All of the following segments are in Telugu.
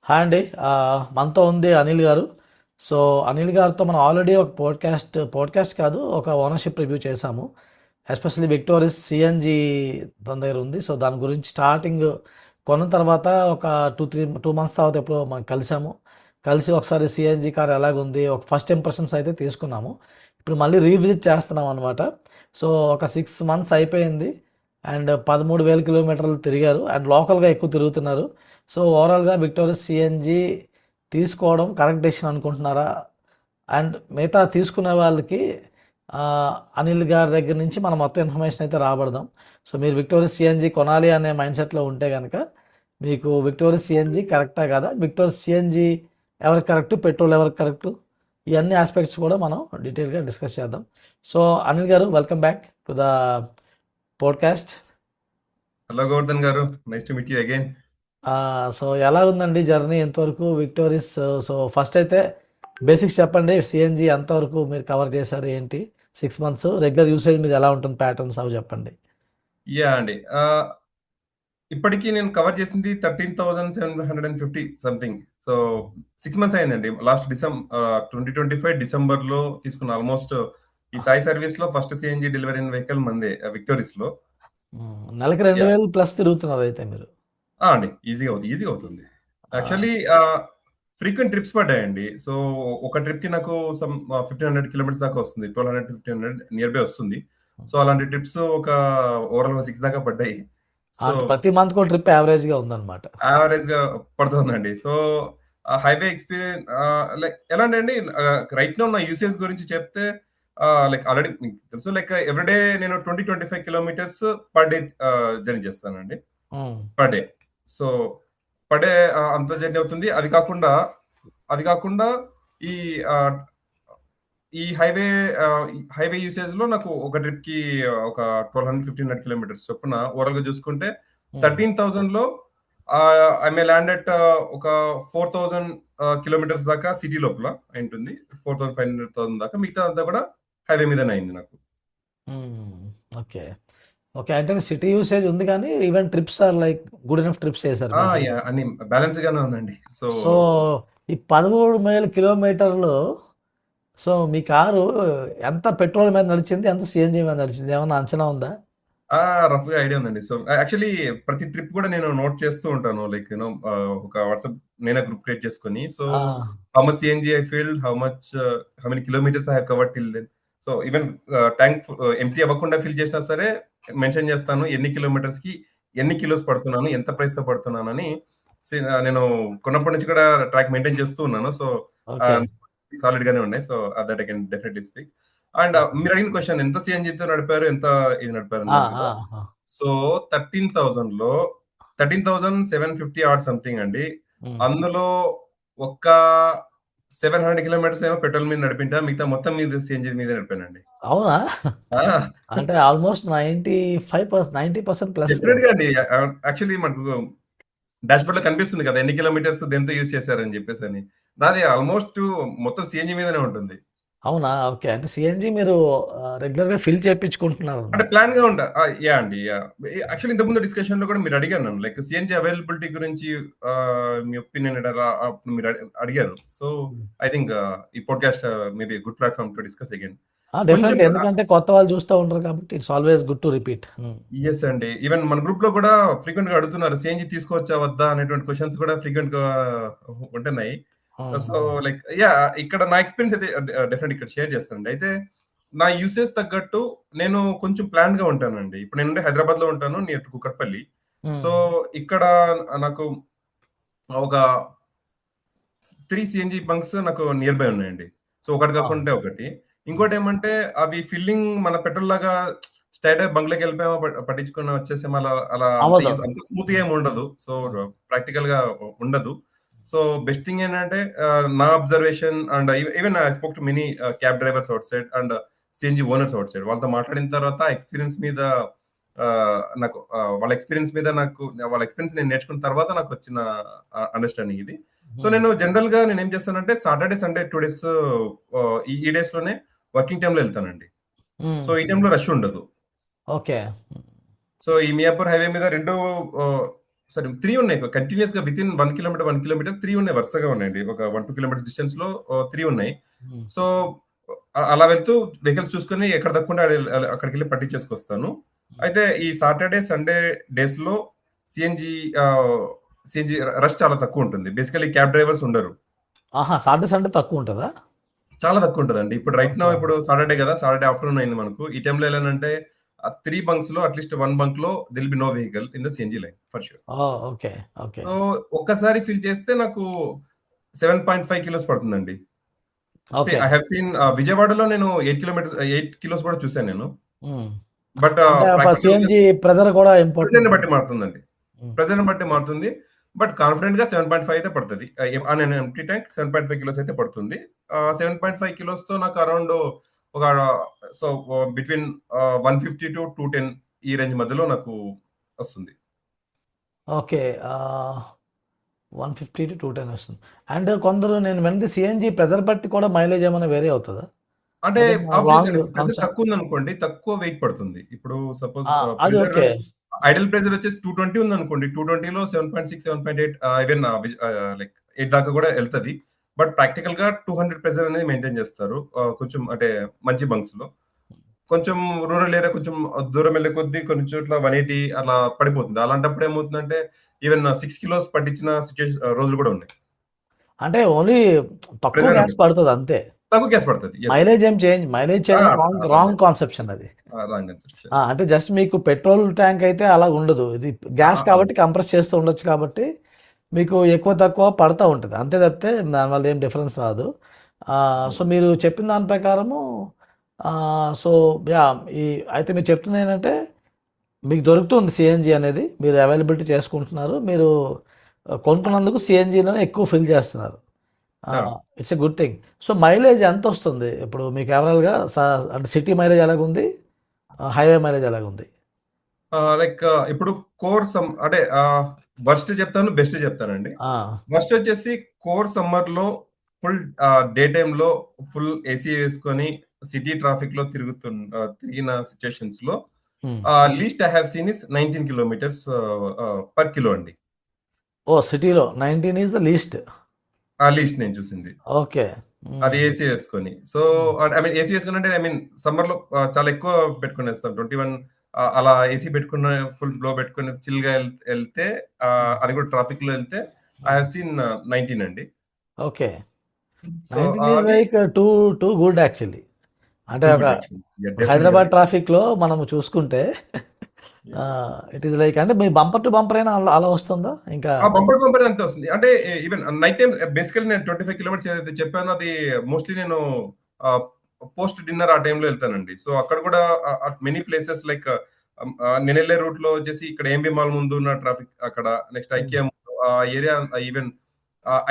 హాయ్ అండి. మనతో ఉంది అనిల్ గారు. సో, అనిల్ గారితో మనం ఆల్రెడీ ఒక పోడ్కాస్ట్ కాదు, ఒక ఓనర్‌షిప్ రివ్యూ చేశాము. ఎస్పెషల్లీ విక్టోరిస్ సీఎన్‌జీ తన దగ్గర ఉంది. సో, దాని గురించి స్టార్టింగ్ కొన్న తర్వాత ఒక 2 మంత్స్ తర్వాత ఎప్పుడో మనం కలిసాము. కలిసి ఒకసారి సీఎన్‌జీ కార్ ఎలాగుంది, ఒక ఫస్ట్ ఇంప్రెషన్స్ అయితే తీసుకున్నాము. ఇప్పుడు మళ్ళీ రీవిజిట్ చేస్తున్నాం అనమాట. సో, ఒక 6 మంత్స్ అయిపోయింది. అండ్ 13,000 కిలోమీటర్లు తిరిగారు. అండ్ లోకల్‌గా ఎక్కువ తిరుగుతున్నారు. సో ఓవరాల్గా విక్టోరియస్ సిఎన్జి తీసుకోవడం కరెక్ట్ డెసిషన్ అనుకుంటున్నారా? అండ్ మిగతా తీసుకునే వాళ్ళకి ఆ, అనిల్ గారి దగ్గర నుంచి మనం మొత్తం ఇన్ఫర్మేషన్ అయితే రాబడదాం. సో మీరు విక్టోరియస్ సిఎన్జి కొనాలి అనే మైండ్ సెట్లో ఉంటే కనుక మీకు విక్టోరియస్ సిఎన్జి కరెక్టా కదా, విక్టోరియస్ సిఎన్జి ఎవరికి కరెక్ట్, పెట్రోల్ ఎవరికి కరెక్ట్, ఇవన్నీ ఆస్పెక్ట్స్ కూడా మనం డీటెయిల్గా డిస్కస్ చేద్దాం. So Anil garu, welcome back to the podcast. Hello Govardhan garu, nice to meet you again. So ఎలా ఉందండి జర్నీ ఇంతవరకు విక్టోరీస్? సో ఫస్ట్ అయితే బేసిక్స్ చెప్పండి. సిఎన్జి ఎంతవరకు మీరు కవర్ చేశారు ఏంటి? 6 మంత్స్ రెగ్యులర్ యూసేజ్ మీద ఎలా ఉంటుంది, ప్యాటర్న్స్ అవి చెప్పండి. యా అండి. ఇప్పటికీ నేను కవర్ చేసింది 13,750 సంథింగ్. సో 6 మంత్స్ అయిందండి. లాస్ట్ 2025 డిసెంబర్లో తీసుకున్న. ఆల్మోస్ట్ ఈ సాయి సర్వీస్ లో ఫస్ట్ సిఎన్జి డెలివరీ వెహికల్ మందే, విక్టోరీస్ లో. నెలకి రెండు యా వేలు ప్లస్ తిరుగుతున్నారు అయితే మీరు. అండి, ఈజీగా అవుతుంది ఆ, యాక్చువల్లీ. ఫ్రీక్వెంట్ ట్రిప్స్ పడ్డాయండి. సో ఒక ట్రిప్ కి నాకు 1500 కిలోమీటర్స్ దాకా వస్తుంది, 1200 to 1500 నియర్ బై వస్తుంది. సో అలాంటి ట్రిప్స్ ఒక ఓవరాల్ 6 దాకా పడ్డాయి. సో అంటే ప్రతి మంత్ కూడా ట్రిప్ యావరేజ్గా ఉందన్నమాట. యావరేజ్ గా పడుతుందండి. సో ఆ హైవే ఎక్స్పీరియన్స్ లైక్ ఎలా అండి, రైట్ నో నా యూసేజ్ గురించి చెప్తే, లైక్ ఆల్రెడీ మీకు తెలుసు, లైక్ ఎవ్రీడే నేను 20-25 కిలోమీటర్స్ పర్ డే జర్నీ చేస్తానండి, um, per day. So per day అంత జర్నీ అవుతుంది. అది కాకుండా ఈ ఆ, ఈ హైవే యూసేజ్ లో నాకు ఒక ట్రిప్ కి ఒక 1200-1500 కిలోమీటర్స్ చొప్పున ఓవరాల్ గా చూసుకుంటే ఉమ్. 13,000 లో ఐ మే ల్యాండ్ అట్ ఒక 4,000 కిలోమీటర్స్ దాకా సిటీ లోపల అయింటుంది. 4,500 దాకా, మిగతా అంతా కూడా హైవే మీదనే అయింది నాకు. ఓకే. ఓకే, అంటే సిటీ యూసేజ్ ఉంది కానీ even trips are like good enough trips చేశారు మీరు. యా, అన్ని బ్యాలెన్స్ గానే ఉందండి. సో సో ఈ 13,000 కిలోమీటర్లు, సో మీ కారు ఎంత పెట్రోల్ మీద నడిచింది, ఎంత సిఎన్జి మీద నడిచింది, ఏమన్నా అంచనా ఉందా? రఫ్ గా ఐడియా ఉందండి. సో యాక్చువల్లీ ప్రతి ట్రిప్ కూడా నేను నోట్ చేస్తూ ఉంటాను, లైక్ ఒక వాట్సాప్ నేనే గ్రూప్ క్రియేట్ చేసుకొని. So ah, how much CNG I filled, how many kilometers I have covered till then. So even tank empty అవ్వకుండా ఫిల్ చేసినా సరే మెన్షన్ చేస్తాను, ఎన్ని కిలోమీటర్స్ కి ఎన్ని కిలోస్ పడుతున్నాను, ఎంత ప్రైస్ తో పడుతున్నానని. నేను కొన్నప్పటి నుంచి కూడా ట్రాక్ మెయింటైన్ చేస్తూ ఉన్నాను. So okay. సాలిడ్ గానే ఉన్నాయి. So that I can definitely speak. And మీరు అడిగిన క్వశ్చన్, ఎంత సిఎన్జితో నడిపారు, ఎంత ఇది నడిపారు ఆ, అన్నారు ఆ, కదా. ఆ. సో 13,000 లో 13,750 ఆర్ సంథింగ్ అండి. ఉమ్. అందులో ఒక్క 700 కిలోమీటర్స్ ఏమో పెట్రోల్ మీద నడిపింటా, మిగతా మొత్తం మీద సిఎన్జి మీద నడిపానండి. అవునా? ఆ, అంటే ఆల్మోస్ట్ 95%, 90% ప్లస్. డెఫినెట్ గా అండి. యాక్చువల్లీ మనకు డాష్ బోర్డ్ లో కనిపిస్తుంది కదా, ఎన్ని కిలోమీటర్స్ దేంతో యూజ్ చేశారని చెప్పేసి అని. నాది ఆల్మోస్ట్ మొత్తం సిఎన్జి మీదనే ఉంటుంది. అవునా? ఓకే, అంటే సిఎన్జి మీరు రెగ్యులర్గా ఫిల్ చేయించుకుంటున్నారు అంటే అనమాట. ప్లాన్ గా ఉండ యా అండి, యా. యాక్చువల్లీ ఇంతకుముందు డిస్కషన్ లో కూడా మీరు అడిగారు నన్ను, లైక్ సిఎన్జి అవైలబిలిటీ గురించి మీ ఒపీనియన్ అప్పుడు మీరు అడిగారు. సో ఐ థింక్ ఈ podcast maybe good platform to discuss again. కొంచెం డెఫినెట్లీ, ఎందుకంటే కొత్త వాళ్ళు చూస్తూ ఉంటారు కాబట్టి it's always good to repeat. Yes అండి. ఈవెన్ మన గ్రూప్ లో కూడా ఫ్రీక్వెంట్ గా అడుగుతున్నారు, సిఎన్జి తీసుకోవచ్చా వద్దా అనేటువంటి క్వశ్చన్స్ కూడా ఫ్రీక్వెంట్ గా ఉంటున్నాయి. సో లైక్ యా, ఇక్కడ నా ఎక్స్పీరియన్స్ అయితే డెఫినెట్ ఇక్కడ షేర్ చేస్తానండి. అయితే నా యూసేజ్ తగ్గట్టు నేను కొంచెం ప్లాన్ గా ఉంటానండి. ఇప్పుడు నేను హైదరాబాద్ లో ఉంటాను, నియర్ టు కుకట్పల్లి. సో ఇక్కడ నాకు ఒక 3 సిఎన్జి బంక్స్ నాకు నియర్ బై ఉన్నాయండి. సో ఒకటి కాకుంటే ఒకటి. ఇంకోటి ఏమంటే అవి ఫిల్లింగ్ మన పెట్రోల్ లాగా స్ట్రైట్ బంక్ లోకి వెళ్ళిపోయామా, పట్టించుకుని వచ్చేసాము, అలా అలా అంత అవ్వదు. ఈజీ, అంత స్మూత్ గా ఏమి ఉండదు. సో ప్రాక్టికల్ గా ఉండదు. సో బెస్ట్ థింగ్ ఏంటంటే, నా observation and even I spoke to many cab drivers out side and CNG owners out side, వాళ్ళతో మాట్లాడిన తర్వాత ఎక్స్పీరియన్స్ మీద నాకు వాళ్ళ ఎక్స్పీరియన్స్ నేను నేర్చుకున్న తర్వాత నాకు వచ్చిన అండర్స్టాండింగ్ ఇది. సో నేను జనరల్ గా నేను ఏం చేస్తానంటే, సాటర్డే సండే 2 డేస్, ఈ డేస్ లోనే వర్కింగ్ టైమ్ లో వెళ్తానండి. సో ఈ టైంలో రష్ ఉండదు. ఓకే. సో ఈ మియాపూర్ హైవే మీద రెండు సరే 3 ఉన్నాయి. కంటిన్యూయస్‌గా వితిన్ 1 కిలోమీటర్, 1 కిలోమీటర్ 3 ఉన్నాయి. వరుసగా ఉన్నాయండి. ఒక 1, 2 కిలోమీటర్స్ డిస్టెన్స్‌లో 3 ఉన్నాయి. హ్మ్. సో, అలా వెళ్తూ వెహికల్స్ చూసుకొని ఎక్కడ తక్కువ అక్కడికెళ్ళి పట్టించేసుకొస్తాను. హ్మ్. అయితే ఈ సాటర్‌డే, సండే డేస్‌లో సీఎన్‌జీ సీఎన్‌జీ రష్ చాలా తక్కువుంటుంది. బేసికల్లీ క్యాబ్ డ్రైవర్స్ ఉండరు. ఆహా! సాటర్డే, సండే తక్కువుంటదా? చాలా తక్కువుంటదండి. ఇప్పుడు రైట్ నౌ ఓకే. ఇప్పుడు సాటర్‌డే గదా! సాటర్‌డే ఆఫ్టర్‌నూన్ అయింది మనకు. ఈ టైంలో ఎళ్ళానంటే 3 బంక్స్‌లో అట్‌లీస్ట్ 1 బంక్‌లో there will be no vehicle in the CNG line for sure. Oh! Okay. Okay. So, ఒక్కసారి ఫిల్ చేస్తే నాకు 7.5 కిలోస్ పడుతుందండి. ఓకే. ఐ హావ్ సీన్ విజయవాడలో నేను 8 కిలోస్ కూడా చూసాను నేను. హ్మ్. బట్ అంటే ఒక ప్రాక్టికల్‌గా సీఎన్‌జీ ప్రెజర్ కూడా ఇంపార్టెంట్ ప్రెజర్‌ని బట్టి అంటారు. మారుతుందండి. హ్మ్. ప్రెజర్‌ని బట్టి మారుతుంది. బట్ కాన్ఫిడెంట్‌గా 7.5 అయితే పడతది. On an empty tank 7.5 kilos అయితే పడుతుంది. 7.5 కిలోస్‌తో నాకు అరౌండ్ ఒక సో, బిట్వీన్ 150-210 ఈ రేంజ్ మధ్యలో నాకు వస్తుంది. ఓకే. ఆహ్, 150-210 వస్తుంది. అండ్ కొందరు నేను విన్నది సీఎన్‌జీ ప్రెజర్ బట్టి కూడా మైలేజ్ ఏమైనా వేరీ అవుతదా? అంటే అదే ఆబ్వియస్‌గా రాంగ్ అండి. ఇప్పుడు ప్రెషర్ కాన్సెప్ట్. తక్కువుందనుకోండి, తక్కువ వెయిట్ పడుతుంది. ఇప్పుడు సపోజ్ ఆ! అది ప్రెషర్ ఓకే. ఐడియల్ ప్రెషర్ వచ్చేసి 220 ఉందనుకోండి. 220లో 7.6, 7.8 ఈవెన్ లైక్ 8 దాకా కూడా ఎళ్తది. బట్ ప్రాక్టికల్‌గా 200 ప్రెషర్ అనేది మెయింటైన్ చేస్తారు. కొంచెం అంటే మంచి బంక్స్‌లో. కొంచెం రూరల్ ఏరియా కొంచెం దూరం వెళ్ళే కొద్దీ కొన్ని చోట్ల 180 అలా పడిపోతుంది. అలాంటప్పుడు ఏమవుతుందంటే ఈవెన్ 6 కిలోస్ పట్టించిన రోజులు కూడా ఉన్నాయి. అంటే ఓన్లీ తక్కువ ప్రెషర్‌ని గ్యాస్ బట్టి. పడతది అంతే. తక్కువ గ్యాస్ పడతది. యెస్. మైలేజ్ ఆ! చేంజ్ రాంగ్ అలాగే. రాంగ్ కాన్సెప్షన్ అది. Wrong conception. అంటే జస్ట్ మీకు పెట్రోల్ ట్యాంక్ అయితే అలాగ ఉండదు. ఇది గ్యాస్ అవును. కాబట్టి కంప్రెస్ చేస్తూ ఉండొచ్చు కాబట్టి మీకు ఎక్కువ తక్కువ పడతా ఉంటది. అంతే తప్పితే దానివల్ల ఏం డిఫరెన్స్ రాదు. సో, మీరు చెప్పిన దాని ప్రకారము సో, యాహ్! అయితే మీరు చెప్తుందేంటంటే మీకు దొరుకుతుంది సీఎన్‌జీ అనేది. మీరు అవైలబిలిటీ చేసుకుంటున్నారు. మీరు కొనుక్కున్నందుకు సీఎన్‌జీలోనే ఎక్కువ ఫిల్ చేస్తున్నారు. Yeah! It's a good thing. So, mileage ఎంతొస్తుంది? ఇప్పుడు మీకు ఓవరాల్‌గా అంటే సిటీ మైలేజ్ ఎలాగుంది? హైవే మైలేజ్ ఎలాగుంది? లైక్ ఇప్పుడు అంటే వర్స్ట్ చెప్తాను, బెస్ట్ చెప్తానండి. ఆ! వర్స్ట్ వచ్చేసి కోర్ సమ్మర్‌లో ఫుల్ డే టైమ్‌లో ఫుల్ ఏసీ యేసుకొని సిటీ ట్రాఫిక్‌లో తిరిగిన సిట్యుయేషన్స్‌లో హ్మ్. Least I have seen is 19 kilometres per kilo అండి. ఓహ్! సిటీలో 19 ఈస్ ద లీస్ట్. లీస్ట్ నేను చూసింది. ఓకే. అది హ్మ్. ఏసీ యేసుకొని. సో, హ్మ్. ఐ మీన్ ఏసీ యేసుకొని అంటే ఐ మీన్ సమ్మర్‌లో చాలా ఎక్కువ పెట్టుకొనేస్తాం. 21 అలా ఏసీ పెట్టుకున్న ఫుల్ బ్లో పెట్టుకొని చిల్‌గా ఎళ్తే హ్మ్. అది కూడా ట్రాఫిక్‌లో ఎళ్తే ఐ హ్మ్. హావ్ సీన్ 19 అండి. ఓకే. సో, 19 ఈస్ అది లైక్ టూ గుడ్ యాక్చువల్లీ. అంటే టూ ఒక గుడ్ యాక్చువల్లీ. యాహ్! ఇప్పుడు డెఫినెట్‌గా. హైదరాబాద్ ట్రాఫిక్‌లో మనము చూసుకుంటే యాహ్! ఇట్ ఈస్ లైక్ అంటే మీ బంపర్ టు బంపర్ అయినా అలా అలా వస్తుందా? ఇంకా బంపర్ టు బంపర్ అంతే వస్తుంది. అంటే ఈవెన్ నైట్ టైమ్ బేసికల్లీ నేను 25 కిలోమీటర్స్ ఏదైతే చెప్పానో అది మోస్ట్‌లీ నేను ఆహ్, పోస్ట్ డిన్నర్ ఆ టైమ్‌లో ఎళ్తానండి. సో, అక్కడ కూడా అట్ మెనీ ప్లేసెస్ లైక్ నేనెళ్ళే రూట్‌లో వచ్చేసి ఇక్కడ ఏఎంబీ మాల్ ముందు ఉన్న ట్రాఫిక్ అక్కడ, నెక్స్ట్ హ్మ్. IKEA area even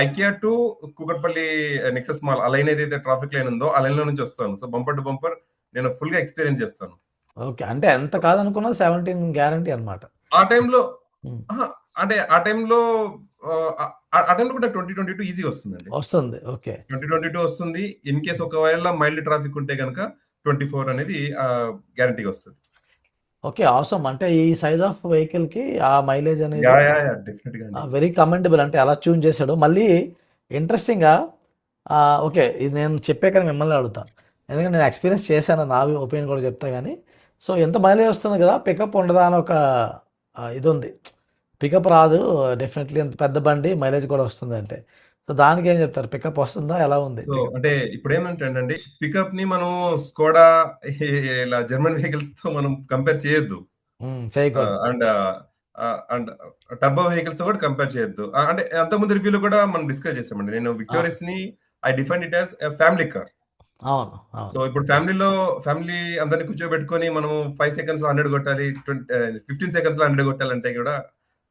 IKEA to Kukatpally Nexus mall ఆ లైన్ ఏదైతే ట్రాఫిక్ లైన్ ఉందో ఆ లైన్‌లో నుంచి వస్తాను. సో, బంపర్ టు బంపర్ నేను ఫుల్‌గా ఎక్స్‌పీరియన్స్ చేస్తాను. ఓకే. అంటే ఎంత కాదనుకున్నా 17 గ్యారంటీ అన్నమాట. ఆ టైమ్‌లో హ్మ్. అహా! అంటే ఆ టైమ్‌లో ఆహ్, ఆ టైమ్‌లో కూడా 2022 ఈజీగా వస్తుందండి. వస్తుంది. ఓకే. 2022 వస్తుంది. ఇన్ కేస్ ఒకవేళ మైల్డ్ ట్రాఫిక్ ఉంటే గనక 24 అనేది గ్యారంటీగా వస్తది. ఓకే. ఆసమ్. అంటే ఈ సైజ్ ఆఫ్ వెహికల్‌కి ఆ మైలేజ్ అనేది యాహ్! డెఫినిట్‌గా అండి. Very commendable. అంటే అలా ట్యూన్ చేసాడు. మళ్ళీ ఇంట్రెస్టింగ్‌గా ఓకే. ఇది నేను చెప్పే కానీ మిమ్మల్ని అడుగుతా. ఎందుకంటే నేను ఎక్స్‌పీరియన్స్ చేశాను. నా ఒపీనియన్ కూడా చెప్తా గానీ. సో, ఇంత మైలేజ్ వస్తుంది కదా! పికప్ ఉండదా అని ఒక ఇదుంది. పికప్ రాదు. డెఫినెట్‌లీ ఇంత పెద్ద బండి మైలేజ్ కూడా వస్తుందంటే. సో, దానికేం చెప్తారు? పికప్ వస్తుందా? ఎలా ఉంది సో, పికప్? అంటే ఇప్పుడేమంటేనండి పికప్‌ని మనం స్కోడా ఇలా జర్మన్ వెహికల్స్‌తో మనం కంపేర్ చేయొద్దు. హ్మ్. ఆ! చేయకూడదు. అండ్ టర్బో వెహికల్స్‌తో కూడా కంపేర్ చేయొద్దు. అంటే అంతకుముందు రివ్యూలో కూడా మనం డిస్కస్ చేసామండి. నేను అవును. విక్టోరియస్‌ని I defined it as a family car. అవును. సో, అవును. ఇప్పుడు ఫ్యామిలీ అందరిని కూర్చోబెట్టుకొని మనం 5 సెకండ్స్‌లో 100 కొట్టాలి. 15 సెకండ్స్‌లో 100 కొట్టాలంటే కూడా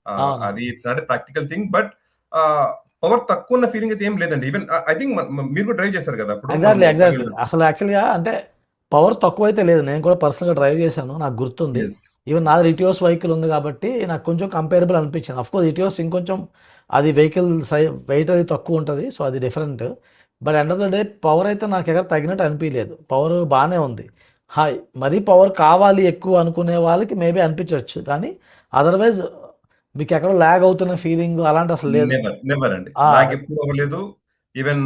అది అవునవును. It's not a practical thing. But ఆహ్, పవర్ తక్కువున్న ఫీలింగ్ అయితే ఏం లేదండి. ఈవెన్ ఐ థింక్ మీరు కూడా డ్రైవ్ చేసారు కదా! అప్పుడు ఎగ్జాక్ట్‌లీ. మనము ఎగ్జాక్ట్‌లీ. వెళ్ళినప్పుడు. అసలు యాక్చువల్‌గా అంటే పవర్ తక్కువైతే లేదు. నేను కూడా పర్సనల్‌గా డ్రైవ్ చేశాను. నాకు గుర్తుంది. యెస్. Even yes. నాది ఇటియోస్ వెహికల్ ఉంది కాబట్టి నాకు కొంచెం కంపేరబుల్ అనిపించింది. ఆఫ్‌కోర్స్ ఇటియోస్ ఇంకొంచెం అది వెహికల్ వెయిట్ అది తక్కువ ఉంటది. సో, అది different. But end of the day power అయితే నాకెక్కడ తగ్గినట్టు అనిపియలేదు. పవర్ బానే ఉంది. మరీ పవర్ కావాలి ఎక్కువ అనుకునే వాళ్ళకి మేబీ అనిపించొచ్చు. కానీ అదర్‌వైజ్ మీకు ఎక్కడో లాగ్ అవుతున్న ఫీలింగ్ అలాంటి అసలు లేదు. నెవర్ అండి. ఆ! లాగ్ ఎప్పుడు అవ్వలేదు. ఈవెన్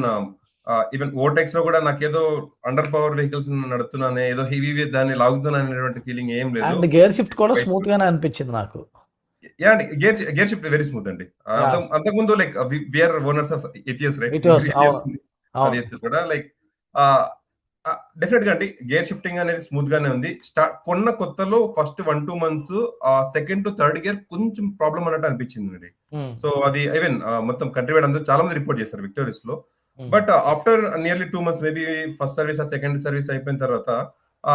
ఈవెన్ ఓవర్‌టేక్స్‌లో కూడా నాకేదో అండర్ పవర్ వెహికల్స్ నడుపుతున్నానే, ఏదో హెవీ దాన్ని లాగుతున్నాను అనేటువంటి ఫీలింగ్ ఏం లేదు. అండ్ గేర్ ఇట్స్ షిఫ్ట్ కూడా క్వైట్ స్మూత్ గుడ్. గానే అనిపించింది నాకు. యాహ్! అండి. గేర్ షిఫ్ట్ వెరీ స్మూత్ అండి. యాస్. అంతకుముందు like we are owners of Etios right? Etios మీరు ఎథియోస్ అవును. ఉంది. అది అవును. ఎథియోస్ కూడా లైక్ ఆహ్, డెఫినిట్‌గా అండి. గేర్ షిఫ్టింగ్ అనేది స్మూత్ గానే ఉంది. కొన్న కొత్తలో first 1, 2 months second to third gear కొంచెం ప్రాబ్లమ్ అన్నట్టు అనిపించిందండి. హ్మ్. సో, అది ఈవెన్ మొత్తం కంట్రీ వైడ్ అందరూ చాలా మంది రిపోర్ట్ చేశారు విక్టోరియస్‌లో. హ్మ్. But after nearly 2 months maybe first service or second service అయిపోయిన తర్వాత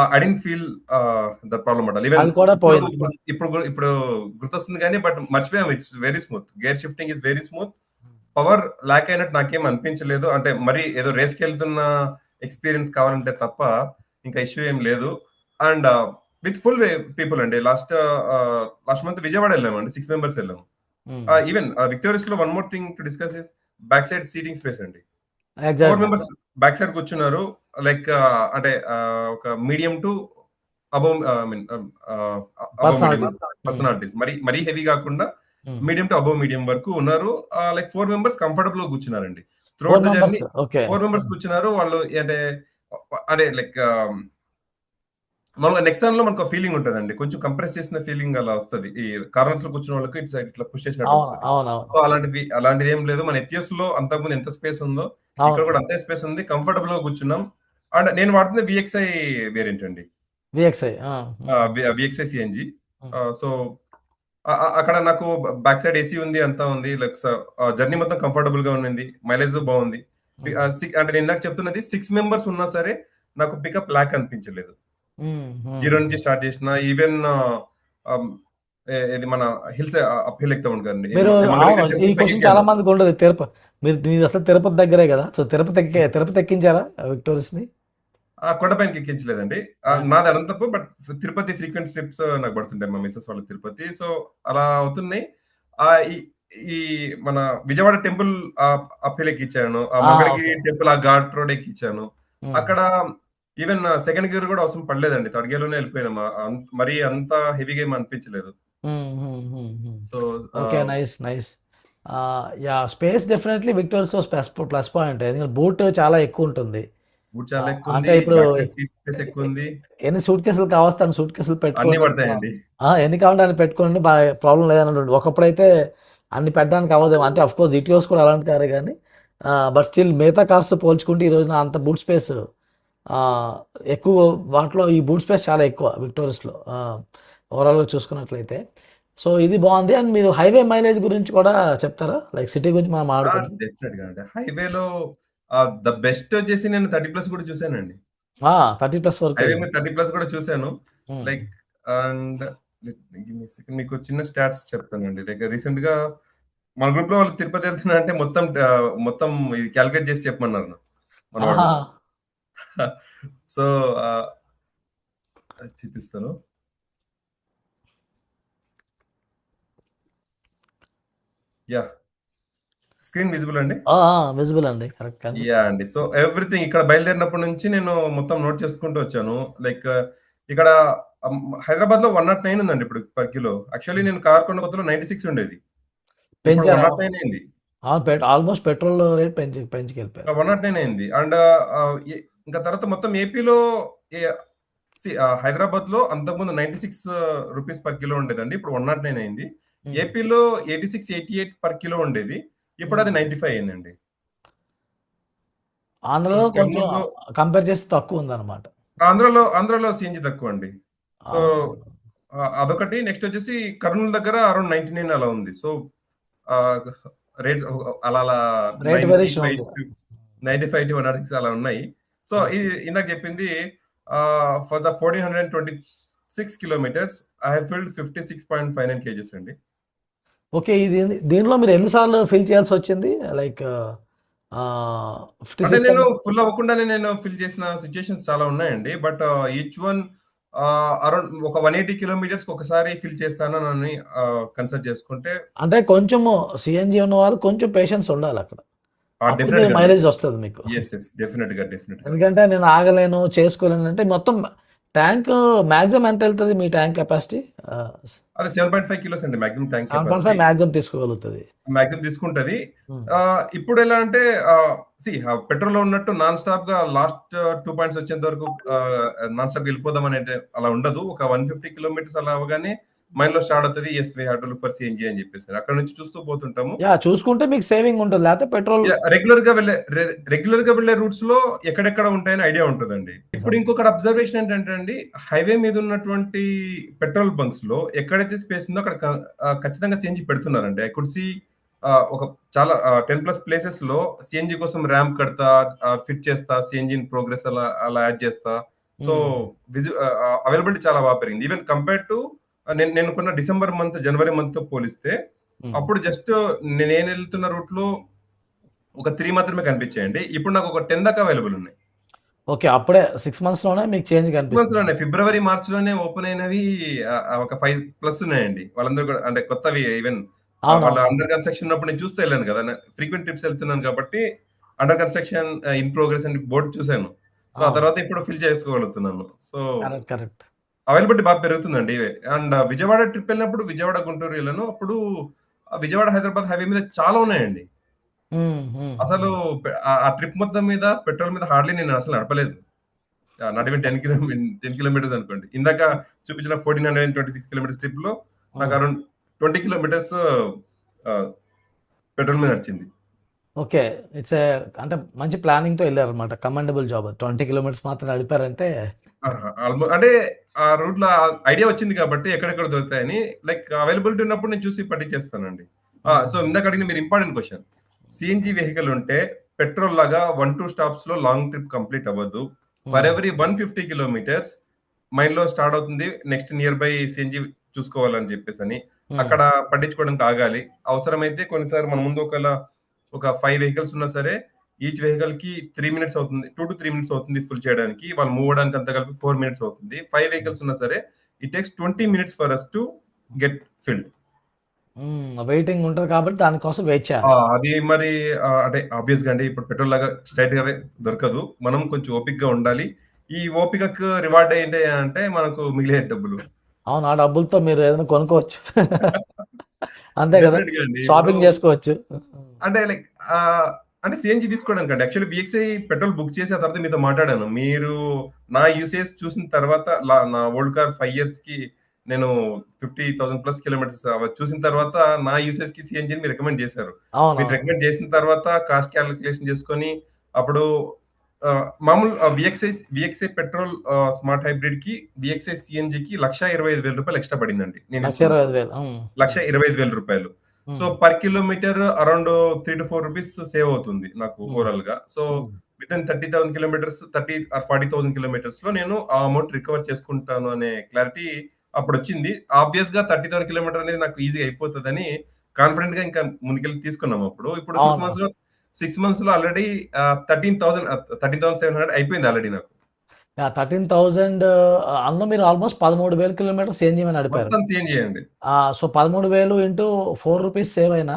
I didn't feel that problem at all. Even అది కూడా ఇప్పుడు పోయింది. ఇప్పుడు ఇప్పుడు ఇప్పుడు గుర్తొస్తుంది గానీ బట్ మర్చిపోయాము. It's very smooth. Gear shifting is very smooth. Power lock అయినట్టు నాకేం అనిపించలేదు. అంటే మరి ఏదో రేస్‌కెళ్తున్న ఎక్స్‌పీరియన్స్ కావాలంటే తప్ప ఇంకా ఇష్యూ ఏం లేదు. అండ్ విత్ ఫుల్ పీపుల్ అండి. లాస్ట్ మంత్ విజయవాడ ఎళ్ళామండి. 6 మెంబర్స్ ఎళ్ళాము. హ్మ్. ఈవెన్ విక్టోరియస్‌లో one more thing to discuss is back side seating space అండి. 4 ఎగ్జాక్ట్‌లీ. మెంబర్స్ బ్యాక్ సైడ్ కూర్చున్నారు. లైక్ అంటే ఒక medium to above I mean above medium personality. Hmm. Personalities. మరీ హెవీ గాకుండా hmm. Medium to above medium వరకు ఉన్నారు. లైక్ 4 మెంబర్స్ కంఫర్టబుల్‌గా కూర్చున్నారండి. Throughout 4 the journey members. Okay. 4 members కూర్చున్నారు. వాళ్ళు అంటే అంటే లైక్ మామూలుగా నెక్సాన్‌లో మనకో ఫీలింగ్ ఉంటదండి. కొంచెం కంప్రెస్ చేసిన ఫీలింగ్ అలా వస్తది. ఈ కార్నర్స్‌లో కూర్చున్న వాళ్ళకి ఇటు సైడ్ ఇట్లా పుష్ చేసినట్టు అవును. వస్తది. అవునవును. సో, అలాంటిదేం లేదు. మన ఎథియోస్‌లో అంతకుముందు ఎంత స్పేస్ ఉందో, ఇక్కడ అవును. కూడా అంతే స్పేస్ ఉంది. కంఫర్టబుల్‌గా కూర్చున్నాం. అండ్ నేను వాడుతుంది వీఎక్స్‌ఐ వేరియంట్ అండి. వీఎక్స్ఐ. ఆ! హ్మ్. వీఎక్స్‌ఐ సీఎన్‌జి. హ్మ్. సో, అక్కడ నాకు బ్యాక్ సైడ్ ఏసీ ఉంది. అంతా ఉంది. లైక్ జర్నీ మొత్తం కంఫర్టబుల్‌గా ఉండింది. మైలేజ్ బావుంది. హ్మ్. అంటే నేను ఇందాక చెప్తున్నది 6 మెంబర్స్ ఉన్నా సరే నాకు పికప్ లాక్ అనిపించలేదు. హ్మ్. హ్మ్. 0 నుంచి స్టార్ట్ చేసిన ఈవెన్ ఆహ్, ఇది మన హిల్స్ అప్ హిల్ ఎక్కుతాం కదండీ. మీరు అవును. మంగళగిరి ఈ టెంపుల్ క్వెషన్ చాలా పైకెక్కాను. మందికుండదు. మీది అసలు తిరుపతి దగ్గరే గదా! సో, తిరుపతి ఎక్కించారా విక్టోరియస్‌ని? కొండ పైనకి ఎక్కించలేదండి. ఆ! నాది Anantapur but Tirupati frequent trips నాకు పడుతుంటాయి. మా మిసెస్ వాళ్ళు తిరుపతి. సో, అలా అవుతున్నాయి. ఆహ్, ఈ ఈ మన విజయవాడ టెంపుల్ అప్ హిల్ ఎక్కించాను. ఆ ఆ! మంగళగిరి ఓకే. టెంపుల్ ఆ ఘాట్ రోడ్ ఎక్కించాను. హ్మ్. అక్కడ ఈవెన్ సెకండ్ గేర్ కూడా అవసరం పడలేదండి. థర్డ్ గేర్‌లోనే వెళ్ళిపోయాము. మరీ అంత హెవీగా ఏమి అనిపించలేదు. హ్మ్. Hmm. Hmm. Hmm. So, okay. Nice. Nice. Yeah! Space definitely విక్టోరియస్‌లో ప్లస్ పాయింటే. ఎందుకంటే బూట్ చాలా ఎక్కువుంటుంది. బూట్ చాలా అంటే ఎక్కువుంది. ఇప్పుడు బ్యాక్ సైడ్ సీట్ స్పేస్ ఎక్కువుంది. ఎన్ని సూట్‌కేసులు కావస్తే అన్ని సూట్‌కేసులు అన్నీ పెట్టుకోండి. పడతాయండి. ఎన్ని కావాలంటే అన్ని పెట్టుకోండి. ప్రాబ్లమ్ లేదన్నట్టు. ఒకప్పుడైతే అన్ని పెట్టడానికి అవ్వదేమో. అంటే ఆఫ్‌కోర్స్ ఇటియోస్ కూడా అలాంటి కారే గానీ బట్ స్టిల్ మిగతా కార్స్‌తో పోల్చుకుంటే ఈ రోజున అంత బూట్ స్పేస్ ఆహ్, ఎక్కువ వాటిలో ఈ బూట్ స్పేస్ చాలా ఎక్కువ విక్టోరియస్‌లో. ఓవరాల్‌గా చూసుకున్నట్లయితే. సో, ఇది బావుంది. అండ్ మీరు హైవే మైలేజ్ గురించి కూడా చెప్తారా? లైక్ సిటీ గురించి మనం మాట్లాడుకున్నాం. డెఫినిట్‌గా అండి. హైవేలో ద బెస్ట్ వచ్చేసి నేను 30+ కూడా చూసానండి. 30+ వరకు హైవే మీద ఎళ్ళింది. 30+ కూడా చూసాను. హ్మ్. Like and give me a second మీకు చిన్న స్టాట్స్ చెప్తానండి. లైక్ రీసెంట్‌గా మన గ్రూప్‌లో వాళ్ళు తిరుపతి వెళ్తున్నారంటే మొత్తం ఇది కాలిక్యులేట్ చేసి చెప్పమన్నారు మనోళ్ళు. ఆహా! సో, ఆహ్, చూపిస్తాను. యాహ్! స్క్రీన్ విజిబుల్ అండి? విజిబుల్ అండి. కరెక్ట్ కనిపిస్తుంది. యాహ్! అండి. సో, ఎవ్రీథింగ్ ఇక్కడ బయలుదేరినప్పటి నుంచి నేను మొత్తం నోట్ చేసుకుంటూ వచ్చాను. లైక్ ఇక్కడ హైదరాబాద్‌లో 109 ఉందండి ఇప్పుడు పర్ కిలో. యాక్చువల్లీ హ్మ్. నేను కార్ కొన్న కొత్తలో 96 ఉండేది. ఇప్పుడు పెంచారు. అవును. 109 అయింది. అవును. Almost petrol rate పెంచుకెళ్ళిపోయారు. 109 అయింది. అండ్ ఇంకా తర్వాత మొత్తం ఏపీలో ఎ హైదరాబాద్‌లో అంతకుముందు 96 రూపీస్ పర్ కిలో ఉండేదండి. ఇప్పుడు 109 అయింది. హ్మ్. ఏపీలో 86, 88 పర్ కిలో ఉండేది. ఇప్పుడు అది హ్మ్. 95 అయిందండి. ఆంధ్రాలో కొంచెం కర్నూలులో కంపేర్ చేస్తే తక్కువుందన్నమాట. ఆంధ్రాలో సీఎన్‌జీ తక్కువండి. సో, అవును. అదొకటి. నెక్స్ట్ వచ్చేసి కర్నూలు దగ్గర అరౌండ్ 99 అలా ఉంది. సో, ఆహ్, రేట్స్ అలా రేట్ వేరియేషన్ 95 ఉంది. టు 95-106 అలా ఉన్నాయి. So, okay. ఇందాక చెప్పింది for the 1426 kilometers I have filled 56.59 kgs అండి. ఓకే. దీనిలో మీరు ఎన్ని సార్లు ఫిల్ చేయాల్సొచ్చింది? లైక్ ఆహ్, అంటే 56 నేను అంటే ఫుల్ అవ్వకుండానే నేను ఫిల్ చేసిన సిట్యుయేషన్స్ చాలా ఉన్నాయండి. బట్ ఈచ్ వన్ అరౌండ్ ఒక 180 కిలోమీటర్స్‌కి ఒకసారి ఫిల్ చేస్తానని కన్సిడర్ చేసుకుంటే అంటే కొంచెము సీఎన్‌జీ ఉన్నవాళ్ళు కొంచెం పేషెన్స్ ఉండాలక్కడ. అప్పుడు డెఫినిట్‌గా అండి. మైలేజ్ ఒస్తది మీకు. యెస్. డెఫినిట్‌గా. ఎందుకంటే నేను ఆగలేను, చేసుకోలేను అంటే మొత్తం ట్యాంక్ మాక్సిమం ఎంత వెళ్తుంది మీ ట్యాంక్ కెపాసిటీ? అది 7.5 కిలోస్ అండి మాక్సిమం ట్యాంక్ 7.5 కెపాసిటీ. మాక్సిమం తీసుకోగలుగుతుంది. మాక్సిమం తీసుకుంటది. హ్మ్. ఇప్పుడు ఎలా అంటే పెట్రోల్‌లో ఉన్నట్టు నాన్ స్టాప్‌గా లాస్ట్ 2 పాయింట్స్ వచ్చేంత వరకు నాన్ స్టాప్‌గా వెళ్ళిపోదాం అనేది అలా ఉండదు. ఒక 150 కిలోమీటర్స్ అలా అవ్వగానే మైండ్‌లో స్టార్ట్ అవుతది. Yes we have to look for CNG అని చెప్పేసి. అక్కడి నుంచి చూస్తూ పోతుంటాము. యాహ్! చూసుకుంటే మీకు సేవింగ్ ఉంటుంది. లేకపోతే పెట్రోల్ రెగ్యులర్‌గా వెళ్ళే రూట్స్‌లో ఎక్కడెక్కడ ఉంటాయని ఐడియా ఉంటదండి. ఇప్పుడు ఇంకొకటి అబ్జర్వేషన్ ఏంటంటే అండి, హైవే మీద ఉన్నటువంటి పెట్రోల్ బంక్స్‌లో ఎక్కడైతే స్పేస్ ఉందో అక్కడ ఖచ్చితంగా సీఎన్‌జీ పెడుతున్నారండి. ఐ కుడ్ సీ ఒక చాలా 10 ప్లస్ ప్లేసెస్‌లో సీఎన్‌జీ కోసం ర్యాంప్ కడతా, ఫిట్ చేస్తా, సీఎన్‌జీ ఇన్ ప్రోగ్రెస్ అలా యాడ్ చేస్తా. సో, హ్మ్. అవైలబిలిటీ చాలా బాగా పెరిగింది. ఈవెన్ కంపేర్ టు నేను కొన్న డిసెంబర్ మంత్, జనవరి మంత్‌తో పోలిస్తే హ్మ్. అప్పుడు జస్ట్ నేనెళ్తున్న రూట్‌లో ఒక 3 మాత్రమే కనిపించాయండి. ఇప్పుడు నాకు ఒక 10 దాకా అవైలబుల్ ఉన్నాయి. ఓకే. అప్పుడే 6 మంత్స్‌లోనే మీకు చేంజ్ 6 కనిపిస్తుంది. మంత్స్‌లోనే ఫిబ్రవరి, మార్చ్‌లోనే ఓపెన్ అయినవి ఒక 5 ప్లస్ ఉన్నాయండి. వాళ్ళందరూ కూడా అంటే కొత్తవి ఈవెన్ వాళ్ళు అవునవునవును. అండర్ కన్‌స్ట్రక్షన్ ఉన్నప్పుడు నేను చూస్తూ ఎళ్ళాను కదా! ఫ్రీక్వెంట్ ట్రిప్స్ ఎళ్తున్నాను కాబట్టి అండర్ కన్‌స్ట్రక్షన్ ఇన్ ప్రోగ్రెస్ అని బోర్డ్ చూసాను. సో, ఆ అవును. తర్వాత ఇప్పుడు ఫిల్ చేసుకోగలుగుతున్నాను. So, correct. అవైలబిలిటీ బాగా పెరుగుతుందండి. అండ్ విజయవాడ ట్రిప్ ఎళ్ళినప్పుడు విజయవాడ, గుంటూరు ఎళ్ళాను. అప్పుడు విజయవాడ, హైదరాబాద్ హైవే మీద చాలా ఉన్నాయండి. హ్మ్. హ్మ్. అసలు హ్మ్. ఆ ట్రిప్ మొత్తం మీద పెట్రోల్ మీద హార్డ్‌లీ నేను అసలు నడపలేదు. నాట్ ఈవెన్ 10 కిలోమీటర్స్ అనుకోండి. ఇందాక చూపించిన 1426 కిలోమీటర్స్ ట్రిప్‌లో నాకు హ్మ్. అరౌండ్ 20 కిలోమీటర్స్ ఆహ్, పెట్రోల్ మీద నడిచింది. ఓకే. అంటే మంచి ప్లానింగ్‌తో ఎళ్లారన్నమాట. Commendable job. 20 కిలోమీటర్స్ మాత్రం నడిపారంటే ఆహా! అంటే ఆ రూట్‌లో ఐడియా వచ్చింది కాబట్టి ఎక్కడెక్కడ దొరుకుతాయని లైక్ అవైలబిలిటీ ఉన్నప్పుడు నేను చూసి పట్టించేస్తానండి. సో, హ్మ్. ఇందాక అడిగిన మీరు ఇంపార్టెంట్ క్వెషన్. సీఎన్‌జీ వెహికల్ ఉంటే పెట్రోల్ లాగా 1, 2 స్టాప్స్‌లో లాంగ్ ట్రిప్ కంప్లీట్ అవ్వదు. ఫర్ హ్మ్. ఎవరీ 150 కిలోమీటర్స్ మైండ్‌లో స్టార్ట్ అవుతుంది. నెక్స్ట్ నియర్ బై సీఎన్‌జీ చూసుకోవాలని చెప్పేసని. హ్మ్. అక్కడ పట్టించుకోవడానికి ఆగాలి. అవసరమైతే కొన్నిసార్లు మన ముందు ఒక 5 వెహికల్స్ ఉన్నా సరే ఈచ్ వెహికల్‌కి 3 మినిట్స్ అవుతుంది. 2-3 మినిట్స్ అవుతుంది ఫుల్ చేయడానికి. వాళ్ళు మూవ్ అవ్వడానికి అంతా కలిపి 4 మినిట్స్ అవుతుంది. 5 వెహికల్స్ ఉన్నా సరే it takes 20 minutes for us to get filled. Hmm. Waiting ఉంటది కాబట్టి దానికోసం వెయిట్ ఆ! చేయాలి. అది మరి అంటే ఆబ్వియస్‌గా అండి ఇప్పుడు పెట్రోల్ లాగా స్ట్రెయిట్‌గావే దొరకదు. మనం కొంచెం ఓపికగా ఉండాలి. ఈ ఓపికకు రివార్డ్ ఏంటి అంటే మనకు మిగిలే డబ్బులు. అవును. ఆ డబ్బులతో మీరు ఏదైనా కొనుక్కోవచ్చు. అంతే గదా! డెఫినిట్‌గా అండి. ఇప్పుడు షాపింగ్ జేసుకోవచ్చు. అంటే లైక్ అంటే CNG తీసుకోవడానికండి. Actually VXi petrol book చేసి ఆ తర్వాత మీతో మాట్లాడాను. మీరు నా యూసేజ్ చూసిన తర్వాత నా ఓల్డ్ కార్ 5 ఇయర్స్‌కి నేను 50,000 ప్లస్ కిలోమీటర్స్ చూసిన తర్వాత నా యూసేజ్‌కి సీఎన్‌జీని మీరు రికమెండ్ చేశారు. మీరు అవునవును. రికమెండ్ చేసిన తర్వాత కాస్ట్ కాలిక్యులేషన్ చేసుకొని అప్పుడు మామూలు వీఎక్స్‌ఐ పెట్రోల్ స్మార్ట్ హైబ్రిడ్‌కి వీఎక్స్‌ఐ సీఎన్‌జీకి రూ. 1,25,000 ఎక్స్‌ట్రా పడిందండి నేను తీసుకున్నప్పుడు. 1,25,000 హ్మ్. హ్మ్. 1,25,000 so, hmm. Per kilometer around 3-4 rupees save అవుతుంది నాకు హ్మ్. ఓవరాల్‌గా. సో, హ్మ్. వితిన్ 30,000 కిలోమీటర్స్ 30 ఆర్ 40,000 కిలోమీటర్స్‌లో నేను ఆ అమౌంట్ రికవర్ చేసుకుంటాను అనే క్లారిటీ అప్పుడొచ్చింది. ఆబ్వియస్‌గా 30,000 కిలోమీటర్ అనేది నాకు ఈజీగా అయిపోతదని కాన్ఫిడెంట్‌గా ఇంకా ముందుకెళ్ళి తీసుకున్నాం అప్పుడు. ఇప్పుడు అవును. 6 మంత్స్‌లో ఆల్రెడీ 13,700 అయిపోయింది ఆల్రెడీ నాకు. యాహ్! 13,000 అందులో మీరు ఆల్‌మోస్ట్ 13,000 కిలోమీటర్స్ సేంజ్ మీద నడిపారు. మొత్తం సీఎన్‌జీ అండి. సో, 13,000 ఇంటూ ₹4 సేవ్ అయినా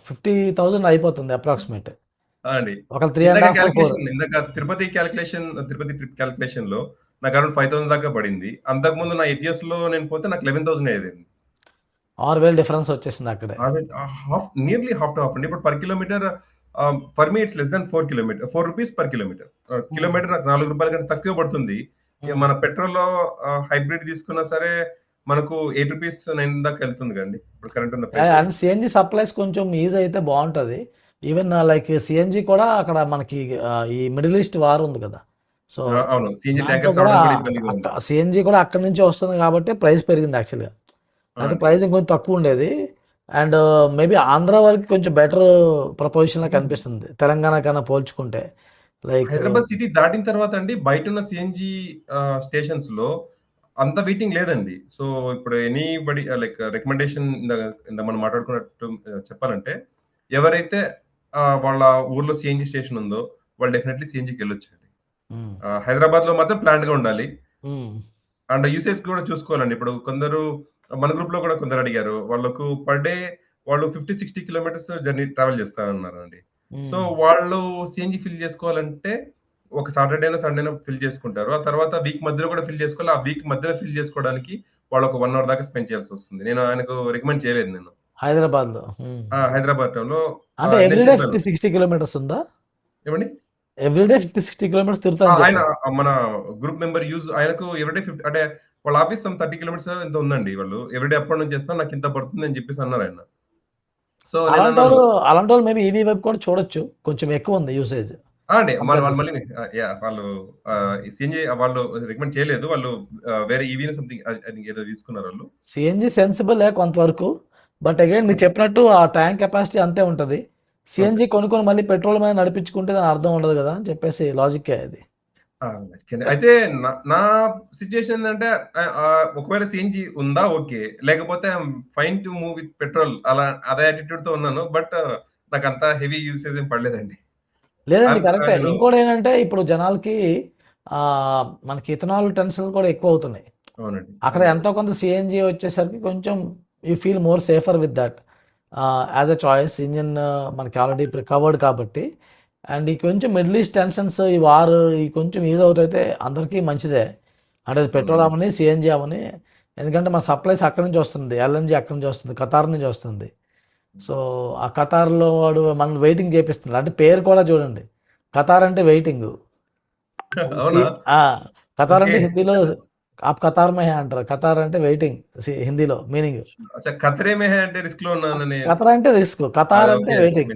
50,000 అయిపోతుంది అప్రాక్సిమేట్. ఆ! అండి. ఒక 3 ½ 4 ఇందాక తిరుపతి ట్రిప్ క్యాలిక్యులేషన్‌లో నాకు అరౌండ్ 5,000 దాకా పడింది. అంతకుముందు నా ఎటిఎస్‌లో నేను పోతే నాకు 11,000 అయ్యేదండి. 6,000 డిఫరెన్స్ వచ్చేసింది అక్కడే. అదే నియర్లీ హాఫ్ టు హాఫ్ అండి. ఇప్పుడు per kilometer for me it's less than 4 kilometer. రూ. 4 పర్ కిలోమీటర్. హ్మ్. కిలోమీటర్ నాకు రూ. 4 కంటే తక్కువే పడుతుంది. ఇగ హ్మ్. మన పెట్రోల్‌లో హైబ్రిడ్ తీసుకున్నా సరే మనకు రూ. 8, 9 దాకా ఎళ్తుంది కదండీ! ఇప్పుడు కరెంట్ ఉన్న yeah! Price. And CNG supplies కొంచెం ఈజీ అయితే బావుంటది. ఈవెన్ లైక్ సీఎన్‌జీ కూడా అక్కడ మనకి ఈ మిడిల్ ఈస్ట్ వార్ ఉంది కదా! సో, అవును. సీఎన్‌జీ దాంట్లో ట్యాంకర్స్ కూడా రావడం కూడా ఇబ్బందిగా ఉంది. సీఎన్‌జీ కూడా అక్కడి నుంచే వస్తుంది కాబట్టి ప్రైస్ పెరిగింది యాక్చువల్‌గా. ఆ! లేతే అండి. ప్రైస్ ఇంకొంచెం తక్కువుండేది. అండ్ మేబీ ఆంధ్ర వరకి కొంచెం బెటర్ ప్రపోజిషన్‌లో కనిపిస్తుంది. తెలంగాణ కన్నా పోల్చుకుంటే. లైక్ హైదరాబాద్ సిటీ దాటిన తర్వాత అండి బయటున్న సీఎన్‌జీ స్టేషన్స్‌లో అంత వెయిటింగ్ లేదండి. సో, ఇప్పుడు ఎనీబడీ లైక్ రికమెండేషన్ ఇందాక మనం మాట్లాడుకున్నట్టు చెప్పాలంటే ఎవరైతే వాళ్ళ ఊర్లో సీఎన్‌జీ స్టేషన్ ఉందో వాళ్ళు డెఫినైట్‌లీ సీఎన్‌జీకెళ్ళొచ్చండి. హ్మ్. హైదరాబాద్‌లో మాత్రం ప్లాన్డ్‌గా ఉండాలి. హ్మ్. అండ్ యూసేజ్ కూడా చూసుకోవాలండి. ఇప్పుడు కొందరు మన గ్రూప్‌లో కూడా కొందరు అడిగారు. వాళ్ళకు పర్ డే వాళ్ళు 50, 60 కిలోమీటర్స్ జర్నీ ట్రావెల్ చేస్తారన్నారండి. సో, హ్మ్. వాళ్ళు సీఎన్‌జీ ఫిల్ చేసుకోవాలంటే ఒక సాటర్డేనో, సండేనో ఫిల్ చేసుకుంటారు. ఆ తర్వాత వీక్ మధ్యలో కూడా ఫిల్ చేసుకోవాలి. ఆ వీక్ మధ్యలో ఫిల్ చేసుకోవడానికి వాళ్ళు ఒక 1 అవర్ దాకా స్పెండ్ చేయాల్సొస్తుంది. నేను ఆయనకు రికమెండ్ చేయలేదు నేను. హైదరాబాద్‌లో. హైదరాబాద్ టౌన్‌లో అంటే నేను ఎవ్రీడే చెప్పాను. 50, 60 కిలోమీటర్స్ ఉందా? ఏవండీ? ఎవ్రీడే 50, 60 కిలోమీటర్స్ తిరుగుతానని ఆయన చెప్పారు. మన గ్రూప్ మెంబర్ ఆయనకు ఎవ్రీడే 50 అంటే వాళ్ళ ఆఫీస్ 30 కిలోమీటర్స్ ఎంతో ఉందండి. వాళ్ళు ఎవ్రీడే అప్ అండ్ డౌన్ చేస్తాను. నాకింత పడుతుంది అని చెప్పేసి అన్నారాయన. సో నేనన్నాను అలాంటోళ్ళు అలాంటోళ్ళు మేబీ ఈవీ వైపు కూడా చూడొచ్చు. కొంచెం ఎక్కువుంది యూసేజ్ అండి. వాళ్ళు కంపేర్ వాళ్ళు చేస్తే. మళ్ళీ యాహ్! వాళ్ళు సీఎన్‌జీ వాళ్ళు రికమెండ్ చేయలేదు. వాళ్ళు వేరే ఈవీనో సంథింగ్ ఐ థింక్ ఏదో తీసుకున్నారాళ్ళు. సీఎన్‌జీ సెన్సిబులే కొంతవరకు. బట్ అగైన్ మీరు చెప్పినట్టు ఆ ట్యాంక్ కెపాసిటీ అంతే ఉంటది. ఓకే. సీఎన్‌జీ కొనుక్కొని మళ్ళీ పెట్రోల్ మీద నడిపించుకుంటే దాని అర్థం ఉండదు గదా! అని చెప్పేసి లాజిక్కే అది. మంచిగానే. అయితే నా సిట్యుయేషన్ ఏందంటే ఒకవేళ సీఎన్‌జీ ఉందా ఓకే. లేకపోతే I'm fine to move with petrol అలా అదే యాటిట్యూడ్‌తో ఉన్నాను. బట్ నాకంత హెవీ యూసేజ్ ఏం పడలేదండి. లేదండి కరెక్టే. నేను ఇంకోటేంటంటే ఇప్పుడు జనాలకి మనకి ఇథనాల్ టెన్షన్‌లు కూడా ఎక్కువవుతున్నాయి. అవునండి. అక్కడ అవునండి. ఎంతో కొంత సీఎన్‌జీ వచ్చేసరికి కొంచెం you feel more safer with that. As a choice engine మనకి ఆల్రెడీ కవర్డ్ కాబట్టి. అండ్ ఈ కొంచెం మిడిల్ ఈస్ట్ టెన్షన్స్, ఈ వార్ ఈ కొంచెం ఈజ్ అవుట్ అయితే అందరికీ మంచిదే. అంటే అది పెట్రోల్ అవునండి. అవ్వని, సీఎన్‌జీ అవ్వని. ఎందుకంటే మన సప్లైస్ అక్కడి నుంచి వస్తుంది. ఎల్ఎన్‌జీ అక్కడి నుంచి వస్తుంది. ఖతార్ నుంచి వస్తుంది. సో, ఆ ఖతార్‌లో వాడు మనల్ని వెయిటింగ్ చేపిస్తున్నాడు. అంటే పేరు కూడా చూడండి. ఖతార్ అంటే వెయిటింగు. సి అవునా? ఆ! Qatar okay. అంటే హిందీలో ఆప్ ఖతార్ మే హై అంటారు. ఖతార్ అంటే వెయిటింగ్ హిందీలో మీనింగ్. అచ్చా! 'ఖతరే మే హై' అంటే రిస్క్‌లో ఉన్నానని ఖతర్ అంటే రిస్క్. ఖతార్ అంటే okay. I waiting.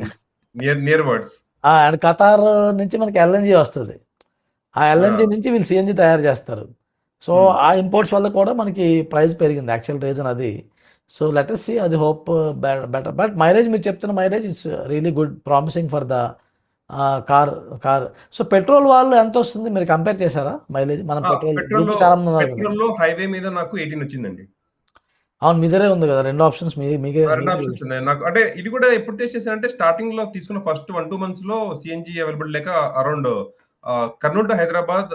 Mean near words. And Qatar నుంచి మనకి ఎల్ఎన్‌జీ వస్తది. ఆ ఎల్ఎన్‌జీ ఆ! నుంచి వీళ్ళు సీఎన్‌జీ తయారు చేస్తారు. సో, హ్మ్. ఆ ఇంపోర్ట్స్ వల్ల కూడా మనకి ప్రైస్ పెరిగింది. యాక్చువల్ రీజన్ అది. సో, లెట్ అస్ సీ అది హోప్ బెటర్. బట్ మైలేజ్ మీరు చెప్తున్న mileage is really good promising for the car car. So, petrol వాళ్ళు ఎంతొస్తుంది మీరు కంపేర్ చేసారా మైలేజ్? మనం పెట్రోల్ గ్రూప్‌లో పెట్రోల్‌లో చాలా మంది ఉన్నారు కదా! పెట్రోల్‌లో హైవే మీద నాకు 18 వచ్చిందండి. అవును. మీ దగ్గరే ఉంది కదా! 2 ఆప్షన్స్ మీకే 2 మీకే ఆప్షన్స్ తెలుసు. ఉన్నాయి. నాకు అంటే ఇది కూడా ఎప్పుడు టెస్ట్ చేశానంటే స్టార్టింగ్‌లో తీసుకున్న ఫస్ట్ 1, 2 మంత్స్‌లో సీఎన్‌జీ అవైలబుల్ లేక around Kurnool to Hyderabad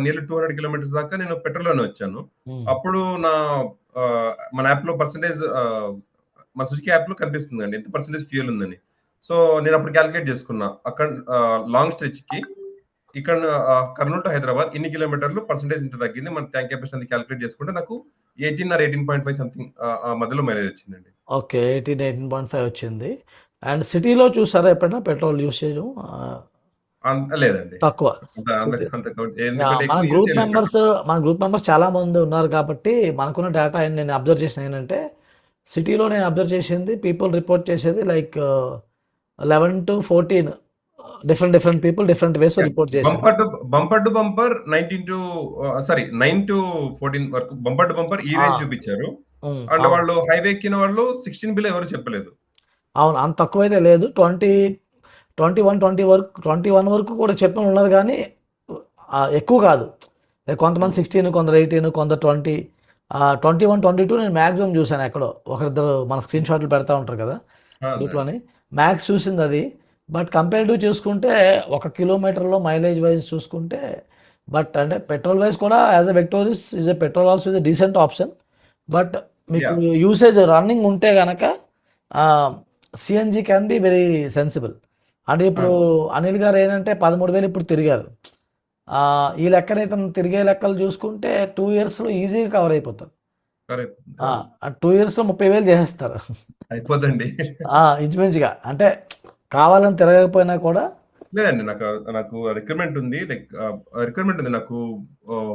nearly 200 kilometres దాకా నేను పెట్రోల్‌లోనే వచ్చాను. హ్మ్. అప్పుడు మన యాప్‌లో పర్సెంటేజ్ మన సుజుకి యాప్‌లో కనిపిస్తుందండి. ఎంత పర్సెంటేజ్ ఫ్యూయల్ ఉందని. సో, నేను అప్పుడు కాలిక్యులేట్ చేసుకున్నా. అక్కడ లాంగ్ స్ట్రెచ్‌కి ఇక్కడ కర్నూల్ టు హైదరాబాద్ ఇన్ని కిలోమీటర్లు పర్సెంటేజ్ ఇంత తగ్గింది. మన ట్యాంక్ కెపాసిటీ అంతా కాలిక్యులేట్ చేసుకుంటే నాకు 18 ఆర్ 18.5 సంథింగ్ ఆ మధ్యలో మైలేజ్ వచ్చిందండి. ఓకే. 18, 18.5 వచ్చింది. అండ్ సిటీలో చూసారా ఎప్పుడైనా పెట్రోల్ యూసేజు? లేదండి. తక్కువ. అంత అంత సిటీ అంత ఎందుకంటే మన ఎక్కువ యూజ్ గ్రూప్ చేయలేదు మెంబర్స్ పెట్రోల్. మన గ్రూప్ మెంబర్స్ చాలా మంది ఉన్నారు కాబట్టి మనకున్న డేటా నేను అబ్జర్వ్ చేసింది ఏంటంటే సిటీలో నేను అబ్జర్వ్ చేసింది పీపుల్ రిపోర్ట్ చేసేది like 11-14 different different people different ways yeah! Report చేశారు. బంపర్ 19 టు సారీ 9-14 వరకు బంపర్ టు బంపర్ ఈ ఆ, రేంజ్ చూపించారు. అండ్ అవును వాళ్ళు హైవే ఎక్కిన వాళ్ళు 16 బిలో ఎవరు చెప్పలేదు. అవును అంత తక్కువైతే లేదు. 21 వరకు 21 వరకు కూడా చెప్పిన ఉన్నారు కానీ ఎక్కువ కాదు. కొంతమంది హ్మ్. 16, కొందరు 18, కొందరు 20, 21, 22 నేను మ్యాక్సిమం చూసాను ఎక్కడో. ఒకరిద్దరు మన స్క్రీన్ షాట్లు పెడతా ఉంటారు కదా అండి. గ్రూప్‌లోని. మ్యాక్స్ చూసింది అది. బట్ కంపేరేటివ్ చూసుకుంటే ఒక కిలోమీటర్‌లో మైలేజ్ వైస్ చూసుకుంటే బట్ అంటే పెట్రోల్ వైస్ కూడా as a Victoris is a petrol also is a decent option. But మీకు యాహ్! యూసేజ్ రన్నింగ్ ఉంటే గనక CNG can be very sensible. అంటే ఇప్పుడు అండి. అనిల్ గారు ఏంటంటే 13,000 ఇప్పుడు తిరిగారు. ఈ లెక్కన ఇతను తిరిగే లెక్కలు చూసుకుంటే 2 ఇయర్స్‌లో ఈజీగా కవర్ అయిపోతారు. కరెక్ట్. ఆ! అవును. 2 ఇయర్స్‌లో 30,000 చేసేస్తారు. అయిపోద్దండి. ఇంచుమించుగా. అంటే కావాలని తిరగకపోయినా కూడా లేదండి. నాకు రిక్వైర్‌మెంట్ ఉంది. లైక్ రిక్వైర్‌మెంట్ ఉంది. నాకు ఆహ్,